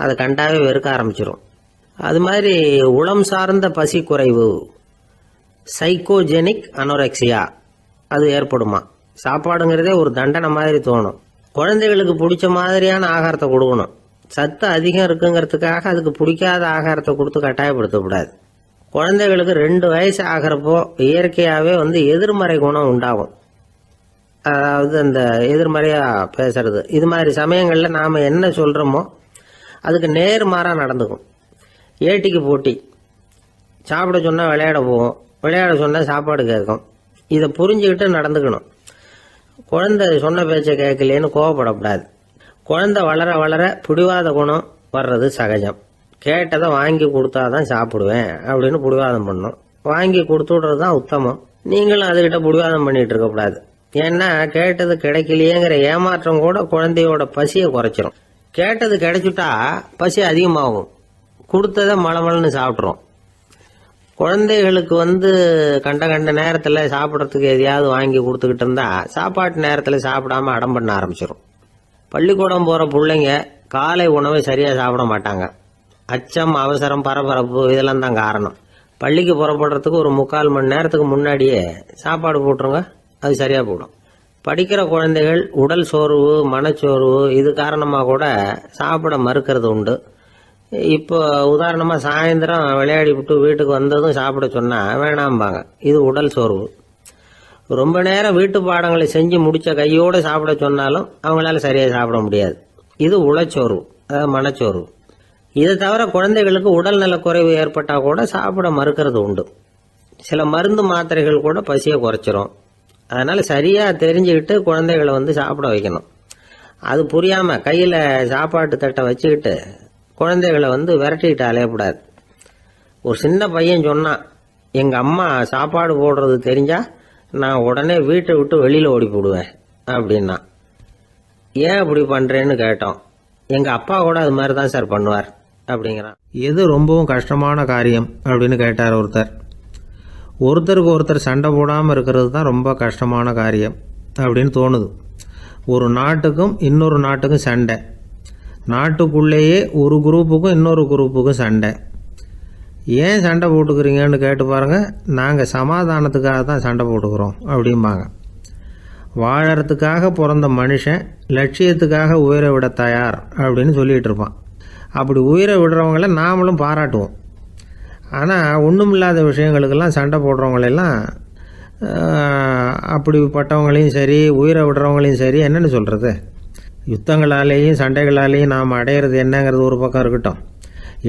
அதை கண்டாவே வெறுக்க ஆரம்பிச்சிடும். அது மாதிரி உளம் சார்ந்த பசி குறைவு, சைக்கோஜெனிக் அனோரெக்சியா, அது ஏற்படுமா. சாப்பாடுங்கிறதே ஒரு தண்டனை மாதிரி தோணும். குழந்தைகளுக்கு பிடிச்ச மாதிரியான ஆகாரத்தை கொடுக்கணும். சத்து அதிகம் இருக்குங்கிறதுக்காக அதுக்கு பிடிக்காத ஆகாரத்தை கொடுத்து கட்டாயப்படுத்தக்கூடாது. குழந்தைகளுக்கு 2 வயசு ஆகிறப்போ இயற்கையாகவே எதிர்மறை குணம் உண்டாகும். அதாவது அந்த எதிர்மறையாக பேசுறது. இது மாதிரி சமயங்களில் நாம் என்ன சொல்கிறோமோ அதுக்கு நேர்மாறாக நடந்துக்கும். ஏட்டிக்கு போட்டி, சாப்பிட சொன்னால் விளையாட போகும், விளையாட சொன்னால் சாப்பாடு கேட்கும். இதை புரிஞ்சுக்கிட்டு நடந்துக்கணும். குழந்தை சொன்ன பேச்சை கேட்கலேன்னு கோவப்படக்கூடாது. குழந்தை வளர வளர பிடிவாத குணம் வர்றது சகஜம். கேட்டதை வாங்கி கொடுத்தாதான் சாப்பிடுவேன் அப்படின்னு பிடிவாதம் பண்ணும். வாங்கி கொடுத்து விடுறது தான் உத்தமம். நீங்களும் அதுகிட்ட பிடிவாதம் பண்ணிட்டு இருக்கக்கூடாது. ஏன்னா கேட்டது கிடைக்கலையேங்கிற ஏமாற்றம் கூட குழந்தையோட பசியை குறைச்சிரும். கேட்டது கிடைச்சிட்டா பசி அதிகமாகும், கொடுத்ததை மளமளன்னு சாப்பிட்றோம். குழந்தைகளுக்கு கண்ட கண்ட நேரத்தில் சாப்பிட்றதுக்கு எதையாவது வாங்கி கொடுத்துக்கிட்டு இருந்தா சாப்பாட்டு நேரத்தில் சாப்பிடாம அடம் பண்ண ஆரம்பிச்சிடும். பள்ளிக்கூடம் போகிற பிள்ளைங்க காலை உணவை சரியாக சாப்பிட மாட்டாங்க. அச்சம், அவசரம், பரபரப்பு இதெல்லாம் தான் காரணம். பள்ளிக்கு புறப்படுறதுக்கு ஒரு 3/4 மணி நேரத்துக்கு முன்னாடியே சாப்பாடு போட்டுருங்க, அது சரியாக போடும். படிக்கிற குழந்தைகள் உடல் சோர்வு, மனச்சோர்வு இது காரணமாக கூட சாப்பிட மறுக்கிறது உண்டு. இப்போ உதாரணமாக சாயந்தரம் விளையாடி விட்டு வீட்டுக்கு வந்ததும் சாப்பிட சொன்னால் வேணாம்பாங்க. இது உடல் சோர்வு. ரொம்ப நேரம் வீட்டு பாடங்களை செஞ்சு முடித்த கையோடு சாப்பிட சொன்னாலும் அவங்களால சரியாக சாப்பிட முடியாது. இது உளச்சோர்வு, அதாவது மனச்சோர்வு. இதை தவிர குழந்தைகளுக்கு உடல் நலக்குறைவு ஏற்பட்டால் கூட சாப்பிட மறுக்கிறது உண்டு. சில மருந்து மாத்திரைகள் கூட பசியை குறைச்சிரும். அதனால் சரியாக தெரிஞ்சுக்கிட்டு குழந்தைகளை சாப்பிட வைக்கணும். அது புரியாமல் கையில் சாப்பாட்டு தட்டை வச்சுக்கிட்டு குழந்தைகளை விரட்டிக்கிட்டு அலையக்கூடாது. ஒரு சின்ன பையன் சொன்னான், எங்கள் அம்மா சாப்பாடு போடுறது தெரிஞ்சால் நான் உடனே வீட்டை விட்டு வெளியில் ஓடி போடுவேன் அப்படின்னா. ஏன் அப்படி பண்ணுறேன்னு கேட்டோம். எங்கள் அப்பா கூட அது மாதிரி தான் சார் பண்ணுவார் அப்படிங்கிறான். எது ரொம்பவும் கஷ்டமான காரியம் அப்படின்னு கேட்டார் ஒருத்தர். ஒருத்தருக்கு ஒருத்தர் சண்டை போடாமல் இருக்கிறது தான் ரொம்ப கஷ்டமான காரியம் அப்படின்னு தோணுது. ஒரு நாட்டுக்கும் இன்னொரு நாட்டுக்கும் சண்டை, நாட்டுக்குள்ளேயே ஒரு குரூப்புக்கும் இன்னொரு குரூப்புக்கும் சண்டை. ஏன் சண்டை போட்டுக்கிறீங்கன்னு கேட்டு பாருங்கள். நாங்கள் சமாதானத்துக்காக தான் சண்டை போட்டுக்கிறோம் அப்படிம்பாங்க. வாழறதுக்காக பிறந்த மனுஷன் லட்சியத்துக்காக உயிரை விட தயார் அப்படின்னு சொல்லிகிட்டு இருப்பான். அப்படி உயிரை விடுறவங்கள நாமளும் பாராட்டுவோம். ஆனால் ஒன்றுமில்லாத விஷயங்களுக்கெல்லாம் சண்டை போடுறவங்களெல்லாம் அப்படிப்பட்டவங்களையும் சரி உயிரை விடுறவங்களையும் சரி என்னென்னு சொல்கிறது. யுத்தங்களாலேயும் சண்டைகளாலேயும் நாம் அடையிறது என்னங்கிறது ஒரு பக்கம் இருக்கட்டும்,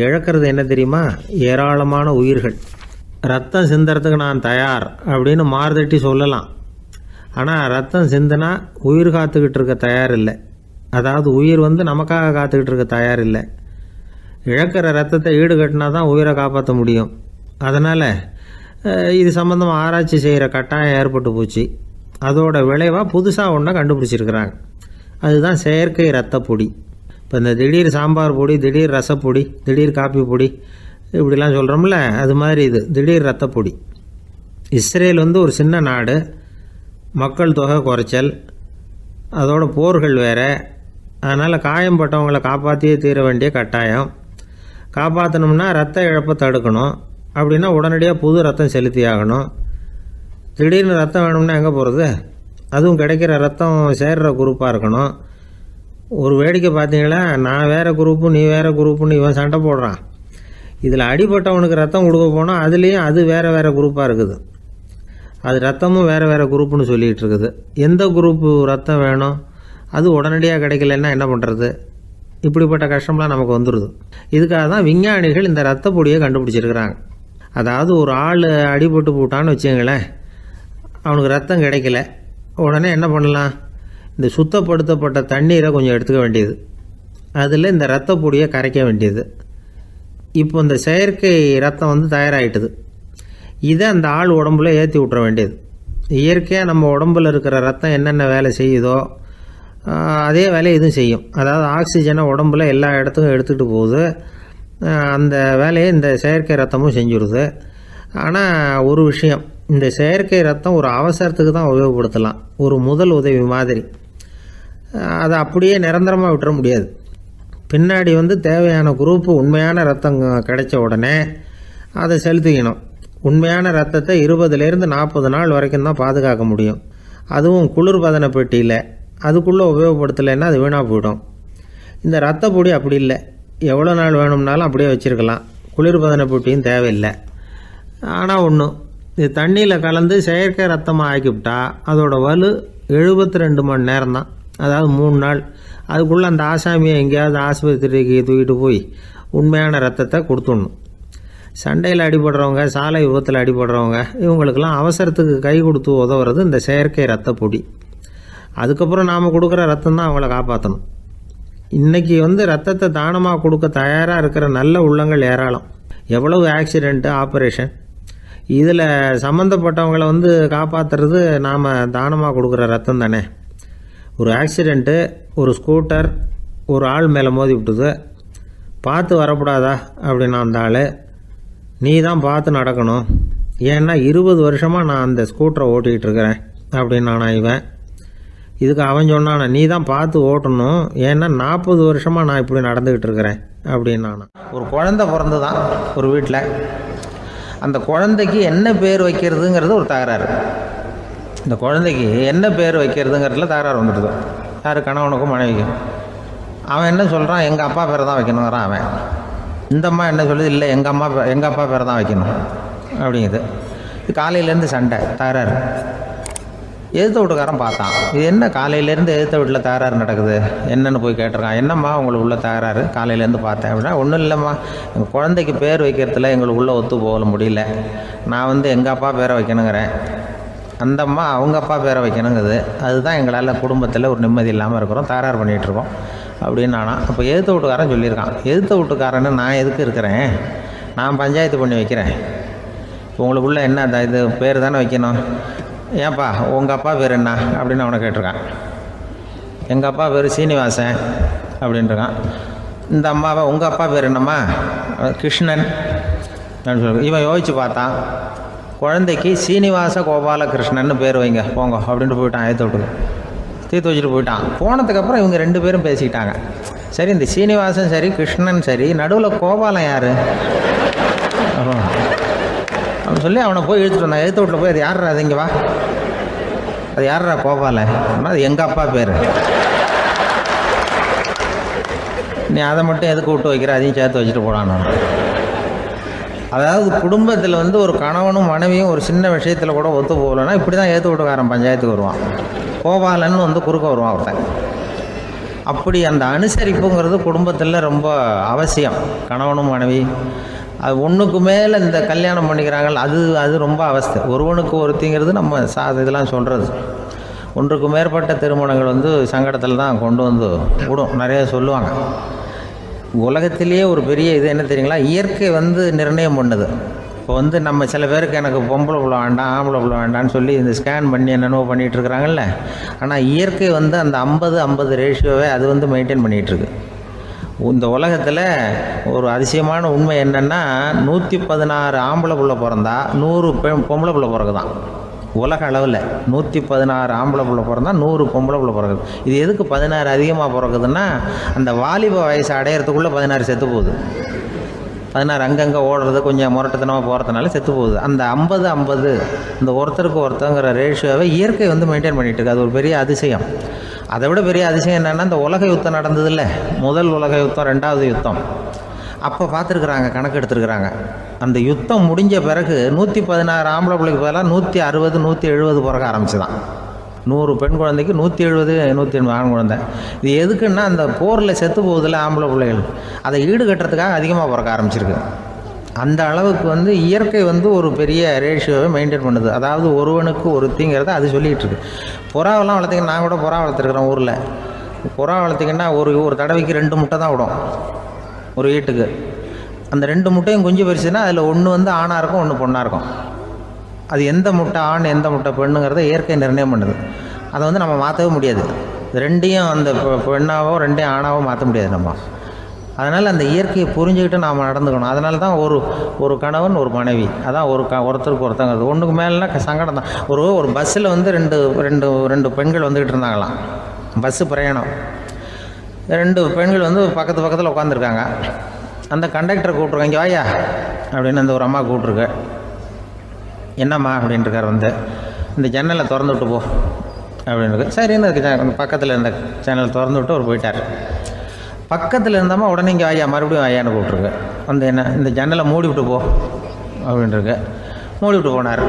இழக்கிறது என்ன தெரியுமா? ஏராளமான உயிர்கள். ரத்தம் சிந்துறதுக்கு நான் தயார் அப்படின்னு மார்தட்டி சொல்லலாம். ஆனால் ரத்தம் சிந்தினா உயிர் காத்துக்கிட்டு இருக்க தயார் இல்லை. அதாவது உயிர் நமக்காக காத்துக்கிட்டு இருக்க தயார் இல்லை. இழக்கிற ரத்தத்தை ஈடுகட்டினா தான் உயிரை காப்பாற்ற முடியும். அதனால் இது சம்மந்தமாக ஆராய்ச்சி செய்கிற கட்டாயம் ஏற்பட்டு போச்சு. அதோட விளைவாக புதுசாக ஒன்றை கண்டுபிடிச்சிருக்கிறாங்க. அதுதான் செயற்கை ரத்த பொடி. இப்போ இந்த திடீர் சாம்பார் பொடி, திடீர் ரசப்பொடி, திடீர் காப்பி பொடி இப்படிலாம் சொல்கிறோம்ல, அது மாதிரி இது திடீர் ரத்த பொடி. இஸ்ரேல் ஒரு சின்ன நாடு, மக்கள் தொகை குறைச்சல், அதோட போர்கள் வேறு. அதனால் காயம்பட்டவங்களை காப்பாற்றியே தீர வேண்டிய கட்டாயம். காப்பாற்றணும்னா ரத்த இழப்பை தடுக்கணும். அப்படின்னா உடனடியாக புது ரத்தம் செலுத்தி ஆகணும். திடீர்னு ரத்தம் வேணும்னா எங்கே போகிறது? அதுவும் கிடைக்கிற ரத்தம் சேர்கிற குரூப்பாக இருக்கணும். ஒரு வேடிக்கை பார்த்தீங்களா, நான் வேறு குரூப்பு நீ வேறு குரூப்புன்னு இவன் சண்டை போடுறான். இதில் அடிபட்டவனுக்கு ரத்தம் கொடுக்க போனால் அதுலேயும் அது வேறு வேறு குரூப்பாக இருக்குது. அது ரத்தமும் வேறு வேறு குரூப்புன்னு சொல்லிகிட்டு இருக்குது. எந்த குரூப்பு ரத்தம் வேணும், அது உடனடியாக கிடைக்கலன்னா என்ன பண்ணுறது? இப்படிப்பட்ட கஷ்டம்லாம் நமக்கு வந்துடுது. இதுக்காக தான் விஞ்ஞானிகள் இந்த ரத்த பொடியை கண்டுபிடிச்சிருக்கிறாங்க. அதாவது ஒரு ஆள் அடிபட்டு போட்டான்னு வச்சுங்களேன், அவனுக்கு ரத்தம் கிடைக்கல, உடனே என்ன பண்ணலாம்? இந்த சுத்தப்படுத்தப்பட்ட தண்ணீரை கொஞ்சம் எடுத்துக்க வேண்டியது, அதில் இந்த ரத்த பொடியை கரைக்க வேண்டியது. இப்போ இந்த செயற்கை ரத்தம் வந்து தயாராகிட்டுது. இதை அந்த ஆள் உடம்புல ஏற்றி விட்டுற வேண்டியது. இயற்கையாக நம்ம உடம்பில் இருக்கிற ரத்தம் என்னென்ன வேலை செய்யுதோ அதே வேலையை இதுவும் செய்யும். அதாவது ஆக்சிஜனை உடம்புல எல்லா இடத்துக்கும் எடுத்துகிட்டு போகுது. அந்த வேலையை இந்த செயற்கை ரத்தமும் செஞ்சுடுது. ஆனால் ஒரு விஷயம், இந்த செயற்கை ரத்தம் ஒரு அவசரத்துக்கு தான் உபயோகப்படுத்தலாம், ஒரு முதல் உதவி மாதிரி. அதை அப்படியே நிரந்தரமாக விட்டுற முடியாது. பின்னாடி வந்து தேவையான குரூப்பு உண்மையான ரத்தம் கிடைச்ச உடனே அதை செலுத்திக்கணும். உண்மையான ரத்தத்தை 20லேருந்து 40 நாள் வரைக்கும் தான் பாதுகாக்க முடியும். அதுவும் குளிர்பதன பெட்டியில். அதுக்குள்ளே உபயோகப்படுத்தலைன்னா அது வீணாக போயிடும். இந்த ரத்த பொடி அப்படி இல்லை, எவ்வளோ நாள் வேணும்னாலும் அப்படியே வச்சுருக்கலாம். குளிர்பதன பெட்டியும் தேவையில்லை. ஆனால் ஒன்று, இது தண்ணியில் கலந்து செயற்கை ரத்தமாக ஆக்கிவிட்டா அதோட வலு 72 மணி நேரம் தான், அதாவது 3 நாள். அதுக்குள்ளே அந்த ஆசாமியை எங்கேயாவது ஆஸ்பத்திரிக்கு தூக்கிட்டு போய் உண்மையான ரத்தத்தை கொடுத்துடணும். சண்டையில் அடிபடுறவங்க, சாலை விபத்தில் அடிபடுறவங்க, இவங்களுக்கெல்லாம் அவசரத்துக்கு கை கொடுத்து உதவுறது இந்த செயற்கை ரத்த பொடி. அதுக்கப்புறம் நாம் கொடுக்குற ரத்தம் தான் அவங்கள காப்பாற்றணும். இன்றைக்கி வந்து ரத்தத்தை தானமாக கொடுக்க தயாராக இருக்கிற நல்ல உள்ளங்கள் ஏராளம். எவ்வளவு ஆக்சிடெண்ட்டு, ஆப்ரேஷன், இதில் சம்மந்தப்பட்டவங்களை வந்து காப்பாற்றுறது நாம் தானமாக கொடுக்குற ரத்தம் தானே. ஒரு ஆக்சிடெண்ட்டு, ஒரு ஸ்கூட்டர் ஒரு ஆள் மேலே மோதி விட்டுது, பார்த்து வரக்கூடாதா அப்படின்னா அந்த ஆள், நீ தான் பார்த்து நடக்கணும், ஏன்னா 20 வருஷமாக நான் அந்த ஸ்கூட்டரை ஓட்டிகிட்டு இருக்கிறேன் அப்படின்னு நானா இவன். இதுக்கு அவன் சொன்னான், நீ தான் பார்த்து ஓட்டணும், ஏன்னா 40 வருஷமாக நான் இப்படி நடந்துக்கிட்டு இருக்கிறேன் அப்படின்னு நானா. ஒரு குழந்தை பிறந்து தான் ஒரு வீட்டில், அந்த குழந்தைக்கு என்ன பேர் வைக்கிறதுங்கிறது ஒரு தகராறு. இந்த குழந்தைக்கு என்ன பேர் வைக்கிறதுங்கிறதுல தகராறு வந்துடுது. யார்? கணவனுக்கும் மனைவிக்கும். அவன் என்ன சொல்கிறான், எங்கள் அப்பா பேரை தான் வைக்கணுங்கிறான் அவன். இந்த அம்மா என்ன சொல்லுது, இல்லை எங்கள் அப்பா பேரை தான் வைக்கணும் அப்படிங்குது. இது காலையிலேருந்து சண்டை, தகராறு. எதிர்த்த வீட்டுக்காரன் பார்த்தான், இது என்ன காலையிலேருந்து எதிர்த்த வீட்டில் தகராறு நடக்குது, என்னென்னு போய் கேட்டிருக்கான். என்னம்மா உங்களுக்கு உள்ள தகராறு, காலையிலேருந்து பார்த்தேன் அப்படின்னா. ஒன்றும் இல்லைம்மா, எங்கள் குழந்தைக்கு பேர் வைக்கிறதுல எங்களுக்கு உள்ளே ஒத்து போக முடியல, நான் வந்து எங்கள் அப்பா பேரை வைக்கணுங்கிறேன், அந்த அம்மா அவங்க அப்பா பேரை வைக்கணுங்குது, அதுதான் எங்களால் குடும்பத்தில் ஒரு நிம்மதி இல்லாமல் இருக்கிறோம், தகராறு பண்ணிகிட்ருக்கோம் அப்படின்னு நானா. அப்போ எதிர்த்த வீட்டுக்காரன் சொல்லியிருக்கான், எதிர்த்த வீட்டுக்காரன்னு நான் எதுக்கு இருக்கிறேன், நான் பஞ்சாயத்து பண்ணி வைக்கிறேன், உங்களுக்குள்ள என்ன இது பேர் தானே வைக்கணும், ஏன்ப்பா உங்கள் அப்பா பேர் என்ன அப்படின்னு அவனை கேட்டிருக்கான். எங்கள் அப்பா பேர் சீனிவாசன் அப்படின்ட்டுருக்கான். இந்த அம்மாவை உங்கள் அப்பா பேர் என்னம்மா, கிருஷ்ணன் அப்படின்னு சொல்லி. இவன் யோசித்து பார்த்தான், குழந்தைக்கு சீனிவாச கோபாலகிருஷ்ணன்னு பேர் வைங்க போங்க அப்படின்ட்டு போயிட்டான். ஏற்ற விட்டுக்கு தீர்த்து வச்சுட்டு போயிட்டான். போனதுக்கப்புறம் இவங்க 2 பேரும் பேசிக்கிட்டாங்க. சரி, இந்த சீனிவாசன் சரி, கிருஷ்ணன் சரி, நடுவில் கோபாலன் யார் அப்படின்னு சொல்லி அவனை போய் இழுத்துட்டு வந்தான். எழுத்து வீட்டில் போய், அது யாரா, அது இங்கே வா, அது யாரா கோபாலன், அது எங்கள் அப்பா பேர், நீ அதை மட்டும் எதுக்கு விட்டு வைக்கிற, அதையும் சேர்த்து வச்சுட்டு போடான்னு. அதாவது குடும்பத்தில் வந்து ஒரு கணவனும் மனைவியும் ஒரு சின்ன விஷயத்தில் கூட ஒத்து போகலன்னா இப்படி தான் ஏற்று வீட்டுக்காரன் பஞ்சாயத்துக்கு வருவான். கோபாலன்னு வந்து குறுக்க வருவான் ஒருத்தன். அப்படி அந்த அனுசரிப்புங்கிறது குடும்பத்தில் ரொம்ப அவசியம். கணவனும் மனைவி அது ஒன்றுக்கு மேலே இந்த கல்யாணம் பண்ணிக்கிறாங்க, அது ரொம்ப அவஸ்தை. ஒருவனுக்கு ஒருத்திங்கிறது நம்ம இதெல்லாம் சொல்கிறது. ஒன்றுக்கு மேற்பட்ட திருமணங்கள் வந்து சங்கடத்தில் தான் கொண்டு வந்து விடும். நிறைய சொல்லுவாங்க. உலகத்திலேயே ஒரு பெரிய இது என்ன தெரியுங்களா, இயற்கை வந்து நிர்ணயம் பண்ணுது. இப்போ வந்து நம்ம சில பேருக்கு எனக்கு பொம்பளை பிள்ளை வேண்டாம், ஆம்பளை பிள்ளை வேண்டான்னு சொல்லி இந்த ஸ்கேன் பண்ணி என்னென்னோ பண்ணிகிட்டு இருக்கிறாங்கல்ல. ஆனால் இயற்கை வந்து அந்த 50-50 ரேஷியோவை அது வந்து மெயின்டைன் பண்ணிகிட்ருக்கு. இந்த உலகத்தில் ஒரு அதிசயமான உண்மை என்னென்னா, 116 ஆம்பளை பிள்ளை பிறந்தா 100 பொம்பளை பிள்ளை பிறகுதான். உலக அளவில் 116 ஆம்பளை பிள்ளை பிறந்தா 100 பொம்பளை பிள்ளை பிறகுது. இது எதுக்கு 16 அதிகமாக பிறகுதுன்னா, அந்த வாலிப வயசு அடையிறதுக்குள்ளே 16 செத்து போகுது. 16 அங்கங்கே ஓடுறது, கொஞ்சம் முரட்டுத்தனமாக போகிறதுனால செத்து போகுது. அந்த 50-50 இந்த ஒருத்தருக்கு ஒருத்தங்கிற ரேஷியோவை இயற்கை வந்து மெயின்டைன் பண்ணிகிட்டு இருக்கு. அது ஒரு பெரிய அதிசயம். அதை விட பெரிய அதிசயம் என்னென்னா, இந்த உலக யுத்தம் நடந்ததில்ல, முதல் உலக யுத்தம், 2வது யுத்தம், அப்போ பார்த்துருக்குறாங்க, கணக்கு எடுத்துருக்குறாங்க. அந்த யுத்தம் முடிஞ்ச பிறகு 116 ஆம்பளை பிள்ளைக்கு பதிலாக 160 170 பிறக்க ஆரம்பிச்சுதான். 100 பெண் குழந்தைக்கு 170 180 ஆண் குழந்தை. இது எதுக்குன்னா, அந்த போரில் செத்து போகுதில்ல ஆம்பளை பிள்ளைகள், அதை ஈடுகட்டுறதுக்காக அதிகமாக பிறக்க ஆரம்பிச்சிருக்கு. அந்த அளவுக்கு வந்து இயற்கை வந்து ஒரு பெரிய ரேஷியோவை மெயின்டைன் பண்ணுது. அதாவது ஒருவனுக்கு ஒருத்திங்கிறத அது சொல்லிகிட்டு இருக்கு. புறாவெல்லாம் வளர்த்திங்கன்னா, நான் கூட புறா வளர்த்துருக்குறேன் ஊரில். புறா வளர்த்திங்கன்னா ஒரு தடவைக்கு 2 முட்டை தான் விடும் ஒரு வீட்டுக்கு. அந்த 2 முட்டையும் குஞ்சு பறிச்சுன்னா அதில் ஒன்று வந்து ஆணாக இருக்கும், ஒன்று பொண்ணாக இருக்கும். அது எந்த முட்டை ஆண் எந்த முட்டை பெண்ணுங்கிறத இயற்கை நிர்ணயம் பண்ணுது. அதை வந்து நம்ம மாற்றவே முடியாது. ரெண்டையும் அந்த பெண்ணாவோ 2 ஆணாவோ மாற்ற முடியாது நம்ம. அதனால் அந்த இயற்கையை புரிஞ்சுக்கிட்டு நாம் நடந்துக்கணும். அதனால தான் ஒரு கணவன் ஒரு மனைவி, அதான் ஒருத்தருக்கு ஒருத்தங்கிறது. ஒன்றுக்கு மேலேனா சங்கடம் தான். ஒரு பஸ்ஸில் வந்து ரெண்டு பெண்கள் வந்துக்கிட்டு இருந்தாங்களாம். பஸ்ஸு பிரயாணம். 2 பெண்கள் வந்து பக்கத்தில் உட்காந்துருக்காங்க. அந்த கண்டக்டரை கூப்பிட்ருக்காங்க, இங்கே வாயா அப்படின்னு அந்த ஒரு அம்மா கூப்பிட்ருக்கு. என்னம்மா அப்படின்ட்டுருக்கார். வந்து இந்த ஜன்னலை திறந்து விட்டு போ அப்படின்னு. சரின்னு அதுக்கு பக்கத்தில் இருந்த ஜன்னலை திறந்து விட்டு அவர் போயிட்டார். பக்கத்தில் இருந்தம்மா உடனே இங்கே வாயா மறுபடியும் வாயான்னு கூப்பிட்ருக்கு. வந்து என்ன இந்த ஜன்னலை மூடி விட்டு போ அப்படின்ட்டுருக்கு. மூடி விட்டு போனார்.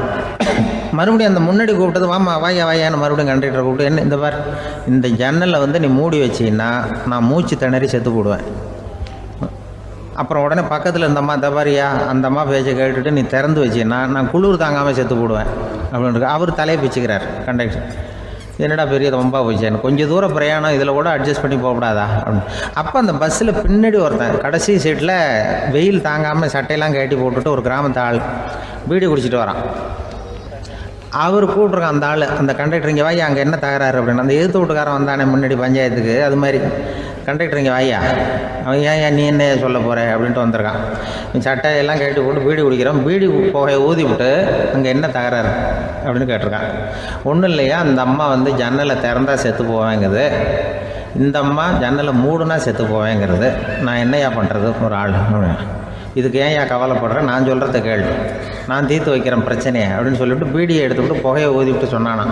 மறுபடியும் அந்த முன்னாடி கூப்பிட்டது வாமா வாயான்னு மறுபடியும் கண்டக்டரை கூப்பிட்டு, என்ன இந்த பார், இந்த ஜன்னலை வந்து நீ மூடி வச்சின்னா நான் மூச்சு திணறி செத்து போடுவேன். அப்புறம் உடனே பக்கத்தில் இருந்த அம்மா, தபாரியா அந்த அம்மா பேச்சை கேட்டுட்டு நீ திறந்து வச்சின்னா நான் குளிர் தாங்காமல் செத்து போடுவேன் அப்படின்ட்டு அவர் தலையை பிச்சுக்கிறார் கண்டக்டர். என்னடா பெரிய ரொம்ப போச்சேன்னு, கொஞ்சம் தூரம் பிரயாணம், இதில் கூட அட்ஜஸ்ட் பண்ணி போகக்கூடாதா அப்படின்னு. அப்போ அந்த பஸ்ஸில் பின்னாடி ஒருத்தன் கடைசி சீட்டில் வெயில் தாங்காமல் சட்டையெல்லாம் கட்டி போட்டுட்டு ஒரு கிராமத்து ஆள் பீடி குடிச்சிட்டு வரான். அவர் கூப்பிட்ருக்கான் அந்த ஆள், அந்த கண்டக்டர், இங்கே வாயா அங்கே என்ன தகராறு அப்படின்னு. அந்த எதிர்த்து வீட்டுக்காரன் வந்தானே முன்னாடி பஞ்சாயத்துக்கு, அது மாதிரி கண்டக்டர் இங்கே வாயா, அவன் ஏன் நீ என்ன சொல்ல போகிற அப்படின்ட்டு வந்திருக்கான். சட்டையெல்லாம் கட்டி போட்டு பீடி குடிக்கிறான். பீடி புகையை ஊதி விட்டு அங்கே என்ன தகராறு அப்படின்னு கேட்டிருக்கான். ஒன்றும் இல்லையா, அந்த அம்மா வந்து ஜன்னலை திறந்தா செத்து போவேங்கிறது, இந்த அம்மா ஜன்னலை மூடுனா செத்து போவேங்கிறது, நான் என்னையா பண்ணுறது ஒரு ஆள், இதுக்கு ஏன் கவலைப்படுறேன், நான் சொல்கிறத கேள்வி, நான் தீர்த்து வைக்கிறேன் பிரச்சனையை அப்படின்னு சொல்லிவிட்டு பீடியை எடுத்துக்கிட்டு புகையை ஊதிவிட்டு சொன்னானா,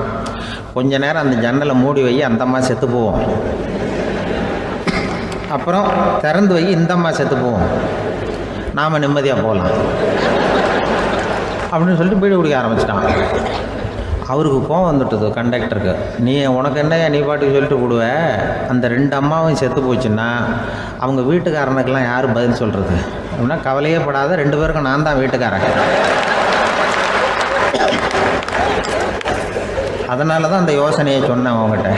கொஞ்ச நேரம் அந்த ஜன்னலை மூடி வை, அந்த அம்மா செத்து போவோம், அப்புறம் திறந்து வை, இந்த அம்மா செத்து போவோம், நாம் நிம்மதியாக போகலாம் அப்படின்னு சொல்லிட்டு பீடி குடிக்க ஆரம்பிச்சிட்டான். அவருக்கு கோவம் வந்துட்டுது கண்டக்டருக்கு. உனக்கு என்ன நீ பாட்டுக்கு சொல்லிட்டு விடுவ, அந்த 2 அம்மாவும் செத்து போச்சுன்னா அவங்க வீட்டுக்காரனுக்கெல்லாம் யார் பதில் சொல்கிறது அப்படின்னா, கவலையே படாத, 2 பேருக்கும் நான் தான் வீட்டுக்காரன். அதனால தான் அந்த யோசனையை சொன்னேன் அவங்ககிட்ட.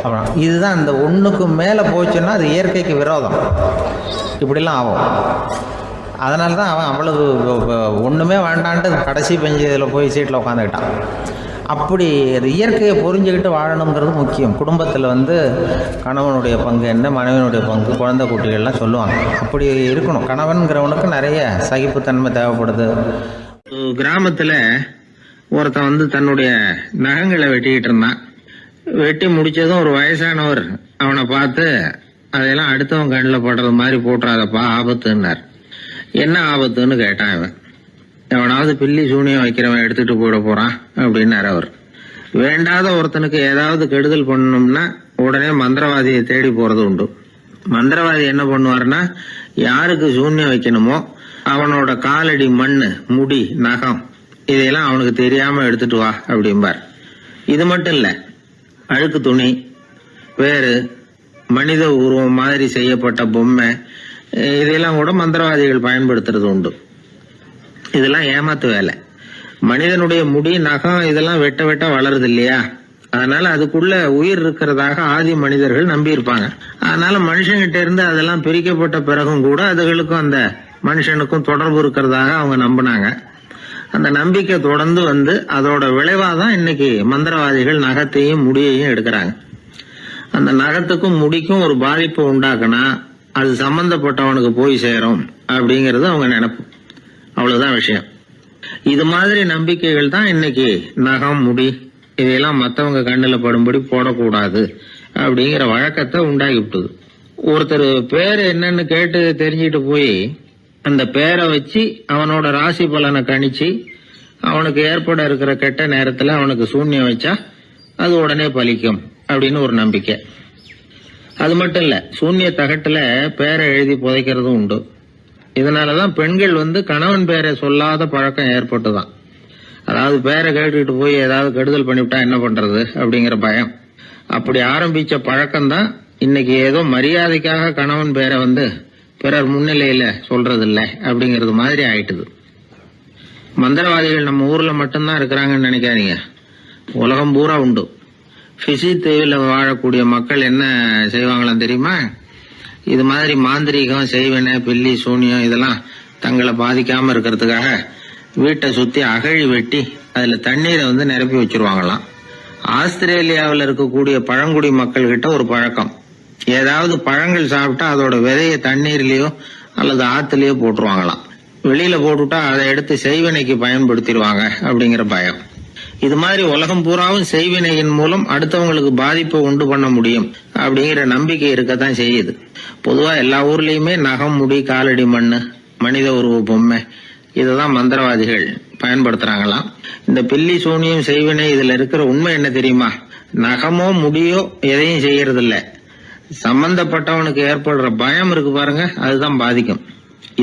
அப்புறம் இதுதான், இந்த ஒன்றுக்கு மேலே போச்சுன்னா அது இயற்கைக்கு விரோதம், இப்படிலாம் ஆகும். அதனால தான் அவன் அவ்வளவு ஒன்றுமே வேண்டான்ட்டு கடைசி பெஞ்சு இதில் போய் சீட்டில் உட்காந்துக்கிட்டான். அப்படி அது இயற்கையை புரிஞ்சுக்கிட்டு வாழணுங்கிறது முக்கியம். குடும்பத்தில் வந்து கணவனுடைய பங்கு என்ன, மனைவியினுடைய பங்கு, குழந்தை குட்டிகள்லாம் சொல்லுவாங்க. அப்படி இருக்கணும். கணவன்கிறவனுக்கு நிறைய சகிப்புத்தன்மை தேவைப்படுது. கிராமத்தில் ஒருத்தன் வந்து தன்னுடைய நகங்களை வெட்டிக்கிட்டு இருந்தான். வெட்டி முடித்ததும் ஒரு வயசானவர் அவனை பார்த்து, அதையெல்லாம் அடுத்தவன் கண்ணில் படுறது மாதிரி போட்டுறாதப்பா, ஆபத்துன்னார். என்ன ஆபத்துன்னு கேட்டான் இவன். எவனாவது பில்லி சூனியம் வைக்கிறவன் எடுத்துகிட்டு போயிட போகிறான் அப்படின்னார் அவர். வேண்டாத ஒருத்தனுக்கு ஏதாவது கெடுதல் பண்ணணும்னா உடனே மந்திரவாதியை தேடி போகிறது உண்டு. மந்திரவாதி என்ன பண்ணுவார்னா, யாருக்கு சூன்யம் வைக்கணுமோ அவனோட காலடி மண், முடி, நகம் இதையெல்லாம் அவனுக்கு தெரியாமல் எடுத்துட்டு வா அப்படிம்பார். இது மட்டும் இல்லை, அழுக்கு துணி, வேறு மனித உருவம் மாதிரி செய்யப்பட்ட பொம்மை, இதெல்லாம் கூட மந்திரவாதிகள் பயன்படுத்துறது உண்டு. இதெல்லாம் ஏமாத்து வேலை. மனிதனுடைய முடி, நகம் இதெல்லாம் வெட்ட வெட்ட வளருது இல்லையா, அதனால அதுக்குள்ள உயிர் இருக்கிறதாக ஆதி மனிதர்கள் நம்பி இருப்பாங்க. அதனால மனுஷங்கிட்ட இருந்து அதெல்லாம் பிரிக்கப்பட்ட பிறகும் கூட அதுகளுக்கும் அந்த மனுஷனுக்கும் தொடர்பு இருக்கிறதாக அவங்க நம்பினாங்க. அந்த நம்பிக்கை தொடர்ந்து வந்து அதோட விளைவாதான் இன்னைக்கு மந்திரவாதிகள் நகத்தையும் முடியையும் எடுக்கிறாங்க. அந்த நகத்துக்கும் முடிக்கும் ஒரு பாதிப்பு உண்டாக்குனா அது சம்பந்தப்பட்டவனுக்கு போய் சேரும் அப்படிங்கிறது அவங்க நினைப்பு. அவ்வளவுதான் விஷயம். இது மாதிரி நம்பிக்கைகள் தான் இன்னைக்கு நகம், முடி இதையெல்லாம் மற்றவங்க கண்ணில் படும்படி போடக்கூடாது அப்படிங்கிற வழக்கத்தை உண்டாக்கி விட்டுது. ஒருத்தர் பேர் என்னன்னு கேட்டு தெரிஞ்சுட்டு போய் அந்த பேரை வச்சு அவனோட ராசி பலனை கணிச்சு அவனுக்கு ஏற்பட இருக்கிற கெட்ட நேரத்தில் அவனுக்கு சூன்யம் வச்சா அது உடனே பலிக்கும் அப்படின்னு ஒரு நம்பிக்கை. அது மட்டும் இல்ல, சூன்ய தகட்டுல பேரை எழுதி புதைக்கிறதும் உண்டு. இதனாலதான் பெண்கள் கணவன் பேரை சொல்லாத பழக்கம் ஏற்பட்டுதான். அதாவது பேரை கேட்டுக்கிட்டு போய் ஏதாவது கெடுதல் பண்ணிவிட்டா என்ன பண்றது அப்படிங்கிற பயம். அப்படி ஆரம்பிச்ச பழக்கம்தான் இன்னைக்கு ஏதோ மரியாதைக்காக கணவன் பேரை பிறர் முன்னிலையில சொல்றது இல்லை அப்படிங்கிறது மாதிரி ஆயிட்டுது. மந்திரவாதிகள் நம்ம ஊர்ல மட்டும்தான் இருக்கிறாங்கன்னு நினைக்காதீங்க, உலகம் பூரா உண்டு. பிசி தீவில் வாழக்கூடிய மக்கள் என்ன செய்வாங்களாம் தெரியுமா? இது மாதிரி மாந்திரீகம், செய்வன, பில்லி, சூனியம் இதெல்லாம் தங்களை பாதிக்காம இருக்கிறதுக்காக வீட்டை சுத்தி அகழி வெட்டி அதுல தண்ணீரை நிரப்பி வச்சிருவாங்களாம். ஆஸ்திரேலியாவில் இருக்கக்கூடிய பழங்குடி மக்கள் கிட்ட ஒரு பழக்கம், ஏதாவது பழங்கள் சாப்பிட்டா அதோட விதைய தண்ணீர்லயோ அல்லது ஆத்துலயோ போட்டுருவாங்களாம். வெளியில போட்டுட்டா அதை எடுத்து செய்வினைக்கு பயன்படுத்திடுவாங்க அப்படிங்கிற பயம். இது மாதிரி உலகம் பூராவும் செய்வினையின் மூலம் அடுத்தவங்களுக்கு பாதிப்பை உண்டு பண்ண முடியும் அப்படிங்கிற நம்பிக்கை இருக்கத்தான் செய்யுது. பொதுவா எல்லா ஊர்லயுமே நகம், முடி, காலடி மண்ணு, மனித உருவ பொம்மை இததான் மந்திரவாதிகள் பயன்படுத்துறாங்களாம். இந்த பில்லி, சூனியம், செய்வினை இதுல இருக்கிற உண்மை என்ன தெரியுமா? நகமோ முடியோ எதையும் செய்யறது இல்ல, சம்பந்தப்பட்டவனுக்கு ஏற்படுற பயம் இருக்கு பாருங்க, அதுதான் பாதிக்கும்.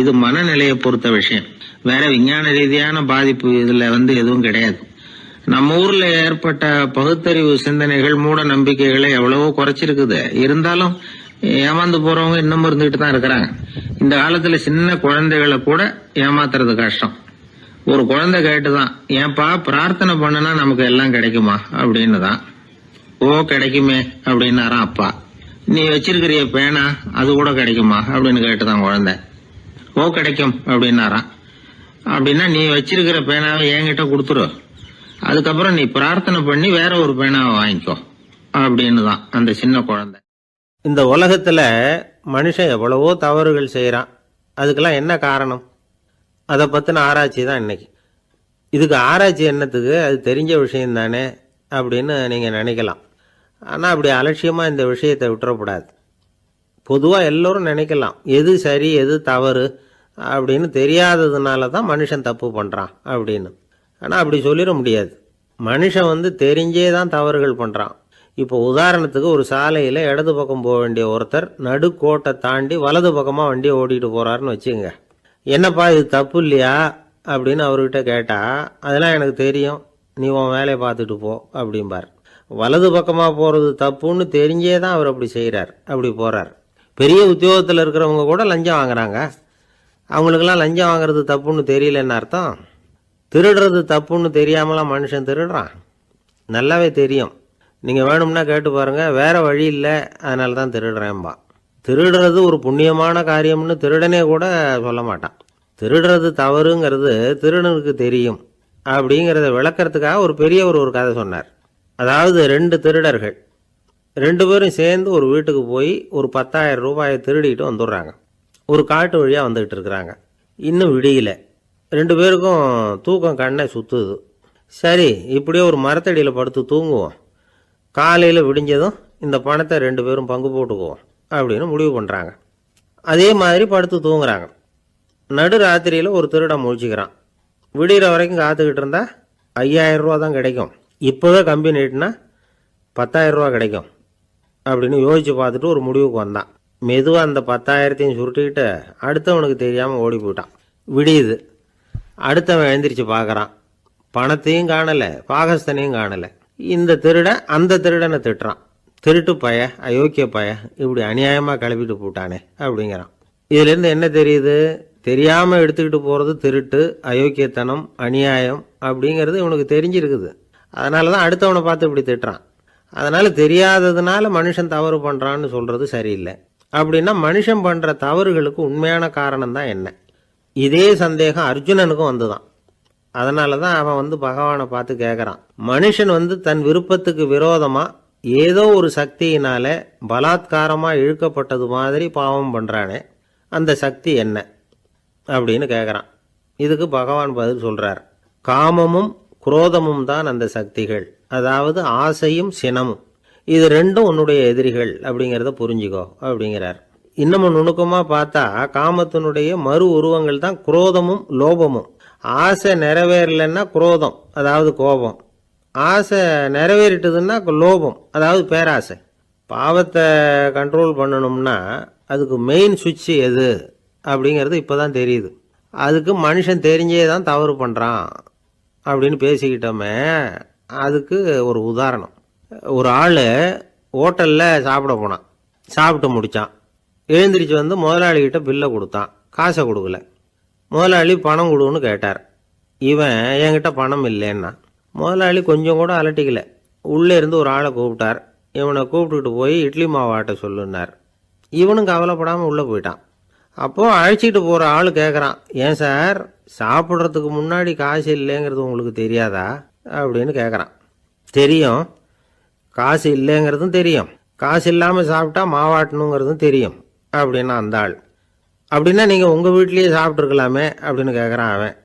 இது மனநிலையை பொறுத்த விஷயம், வேற விஞ்ஞான ரீதியான பாதிப்பு இதுல எதுவும் கிடையாது. நம்ம ஊர்ல ஏற்பட்ட பகுத்தறிவு சிந்தனைகள், மூட நம்பிக்கைகளை எவ்வளவோ குறைச்சிருக்குது. இருந்தாலும் ஏமாந்து போறவங்க இன்னும் இருந்துகிட்டு தான் இருக்கிறாங்க. இந்த காலத்துல சின்ன குழந்தைகளை கூட ஏமாத்துறது கஷ்டம். ஒரு குழந்தை கேட்டுதான், ஏன்பா பிரார்த்தனை பண்ணுனா நமக்கு எல்லாம் கிடைக்குமா அப்படின்னு தான். ஓ கிடைக்குமே அப்படின்னாராம் அப்பா. நீ வச்சிருக்கிறிய பேனா அது கூட கிடைக்குமா அப்படின்னு கேட்டுதான் குழந்தை. ஓ கிடைக்கும் அப்படின்னாராம். அப்படின்னா நீ வச்சிருக்கிற பேனாவை என்கிட்ட கொடுத்துரு, அதுக்கப்புறம் நீ பிரார்த்தனை பண்ணி வேற ஒரு பேனாவை வாங்கிக்கோ அப்படின்னு தான் அந்த சின்ன குழந்தை. இந்த உலகத்துல மனுஷன் எவ்வளவோ தவறுகள் செய்யறான். அதுக்கெல்லாம் என்ன காரணம்? அதை பத்தின ஆராய்ச்சி தான் இன்னைக்கு. இதுக்கு ஆராய்ச்சி என்னத்துக்கு? அது தெரிஞ்ச விஷயம் தானே அப்படின்னு நீங்க நினைக்கலாம். ஆனா அப்படி அலட்சியமா இந்த விஷயத்தை விட்டுறக்கூடாது. பொதுவா எல்லோரும் நினைக்கலாம் எது சரி எது தவறு அப்படின்னு தெரியாததுனால தான் மனுஷன் தப்பு பண்றான் அப்படின்னு. ஆனா அப்படி சொல்லிட முடியாது. மனுஷன் தெரிஞ்சே தான் தவறுகள் பண்றான். இப்போ உதாரணத்துக்கு ஒரு சாலையில இடது பக்கம் போக வேண்டிய ஒருத்தர் நடுக்கோட்டை தாண்டி வலது பக்கமா வண்டியை ஓட்டிட்டு போறாருன்னு வச்சுங்க. என்னப்பா இது தப்பு இல்லையா அப்படின்னு அவர்கிட்ட கேட்டா, அதெல்லாம் எனக்கு தெரியும், நீ உன் வேலையை பார்த்துட்டு போ அப்படிம்பார். வலது பக்கமா போறது தப்புன்னு தெரிஞ்சே தான் அவர் அப்படி செய்யறார், அப்படி போறார். பெரிய உத்தியோகத்தில் இருக்கிறவங்க கூட லஞ்சம் வாங்குறாங்க. அவங்களுக்கெல்லாம் லஞ்சம் வாங்குறது தப்புன்னு தெரியலன்னு அர்த்தம். திருடுறது தப்புன்னு தெரியாமலாம் மனுஷன் திருடுறான், நல்லாவே தெரியும். நீங்க வேணும்னா கேட்டு பாருங்க, வேற வழி இல்லை அதனால தான் திருடுறேன்பா. திருடுறது ஒரு புண்ணியமான காரியம்னு திருடனே கூட சொல்ல மாட்டான். திருடுறது தவறுங்கிறது திருடனுக்கு தெரியும் அப்படிங்கிறத விளக்கறதுக்காக ஒரு பெரியவர் ஒரு கதை சொன்னார். அதாவது 2 திருடர்கள் 2 பேரும் சேர்ந்து ஒரு வீட்டுக்கு போய் ஒரு 10,000 ரூபாயை திருடிட்டு வந்துடுறாங்க. ஒரு காட்டு வழியா வந்துகிட்டு இருக்கிறாங்க. இன்னும் விடியல. 2 பேருக்கும் தூக்கம் கண்ணை சுத்துது. சரி இப்படியே ஒரு மரத்தடியில் படுத்து தூங்குவோம், காலையில் விடிஞ்சதும் இந்த பணத்தை 2 பேரும் பங்கு போட்டுக்குவோம் அப்படின்னு முடிவு பண்ணுறாங்க. அதே மாதிரி படுத்து தூங்குறாங்க. நடு ராத்திரியில் ஒரு திருடன் முழிச்சுக்கிறான். விடிகிற வரைக்கும் காத்துக்கிட்டு இருந்தா 5,000 ரூபா தான் கிடைக்கும், இப்போவே கம்பி நீட்டினா 10,000 ரூபா கிடைக்கும் அப்படின்னு யோசிச்சு பார்த்துட்டு ஒரு முடிவுக்கு வந்தான். மெதுவாக அந்த 10,000த்தையும் சுருட்டிக்கிட்டு அடுத்தவனுக்கு தெரியாமல் ஓடி போயிட்டான். விடியுது. அடுத்தவன் எழுந்திரிச்சு பார்க்குறான், பணத்தையும் காணலை, பாகஸ்தனையும் காணலை. இந்த திருடன் அந்த திருடனை திட்டுறான், திருட்டு பய, அயோக்கிய பய, இப்படி அநியாயமாக கிளப்பிட்டு போட்டானே அப்படிங்கிறான். இதுலேருந்து என்ன தெரியுது? தெரியாமல் எடுத்துக்கிட்டு போகிறது திருட்டு, அயோக்கியத்தனம், அநியாயம் அப்படிங்கிறது இவனுக்கு தெரிஞ்சிருக்குது. அதனால தான் அடுத்தவனை பார்த்து இப்படி திட்டுறான். அதனால தெரியாததுனால மனுஷன் தவறு பண்ணுறான்னு சொல்கிறது சரியில்லை. அப்படின்னா மனுஷன் பண்ணுற தவறுகளுக்கு உண்மையான காரணம் தான் என்ன? இதே சந்தேகம் அர்ஜுனனுக்கும் வந்துதான். அதனால தான் அவன் பகவானை பார்த்து கேட்குறான், மனுஷன் தன் விருப்பத்துக்கு விரோதமாக ஏதோ ஒரு சக்தியினால பலாத்காரமாக இழுக்கப்பட்டது மாதிரி பாவம் பண்ணுறானே, அந்த சக்தி என்ன அப்படின்னு கேட்குறான். இதுக்கு பகவான் பதில் சொல்கிறார், காமமும் குரோதமும் தான் அந்த சக்திகள், அதாவது ஆசையும் சினமும். இது ரெண்டும் உன்னுடைய எதிரிகள் அப்படிங்கிறத புரிஞ்சுக்கோ அப்படிங்கிறார். இன்னமும் நுணுக்கமாக பார்த்தா காமத்தினுடைய மறு உருவங்கள் தான் குரோதமும் லோபமும். ஆசை நிறைவேறலைன்னா குரோதம், அதாவது கோபம். ஆசை நிறைவேறிட்டதுன்னா லோபம், அதாவது பேராசை. பாவத்தை கண்ட்ரோல் பண்ணணும்னா அதுக்கு மெயின் சுவிட்ச் எது அப்படிங்கிறது இப்போ தான் தெரியுது. அதுக்கு மனுஷன் தெரிஞ்சே தான் தவறு பண்ணுறான் அப்படின்னு பேசிக்கிட்டோமே. அதுக்கு ஒரு உதாரணம். ஒரு ஆள் ஹோட்டலில் சாப்பிட போனான், சாப்பிட்டு முடித்தான். எழுந்திரிச்சு வந்து முதலாளிகிட்ட பில்லை கொடுத்தான், காசை கொடுக்கல. முதலாளி பணம் கொடுன்னு கேட்டார். இவன் என்கிட்ட பணம் இல்லைன்னா. முதலாளி கொஞ்சம் கூட அலட்டிக்கல. உள்ளே இருந்து ஒரு ஆளை கூப்பிட்டார். இவனை கூப்பிட்டுக்கிட்டு போய் இட்லி மாவு ஆட்ட சொல்லுன்னார். இவனும் கவலைப்படாமல் உள்ளே போயிட்டான். அப்போது அழைச்சிட்டு போகிற ஆள் கேட்குறான், ஏன் சார் சாப்பிட்றதுக்கு முன்னாடி காசு இல்லைங்கிறது உங்களுக்கு தெரியாதா அப்படின்னு கேட்குறான். தெரியும், காசு இல்லைங்கிறதும் தெரியும், காசு இல்லாமல் சாப்பிட்டா மாவாட்டணுங்கிறதும் தெரியும் அப்படின்னா அந்த ஆள். அப்படின்னா நீங்கள் உங்கள் வீட்லேயே சாப்பிட்ருக்கலாமே அப்படின்னு கேட்குறான் அவன்.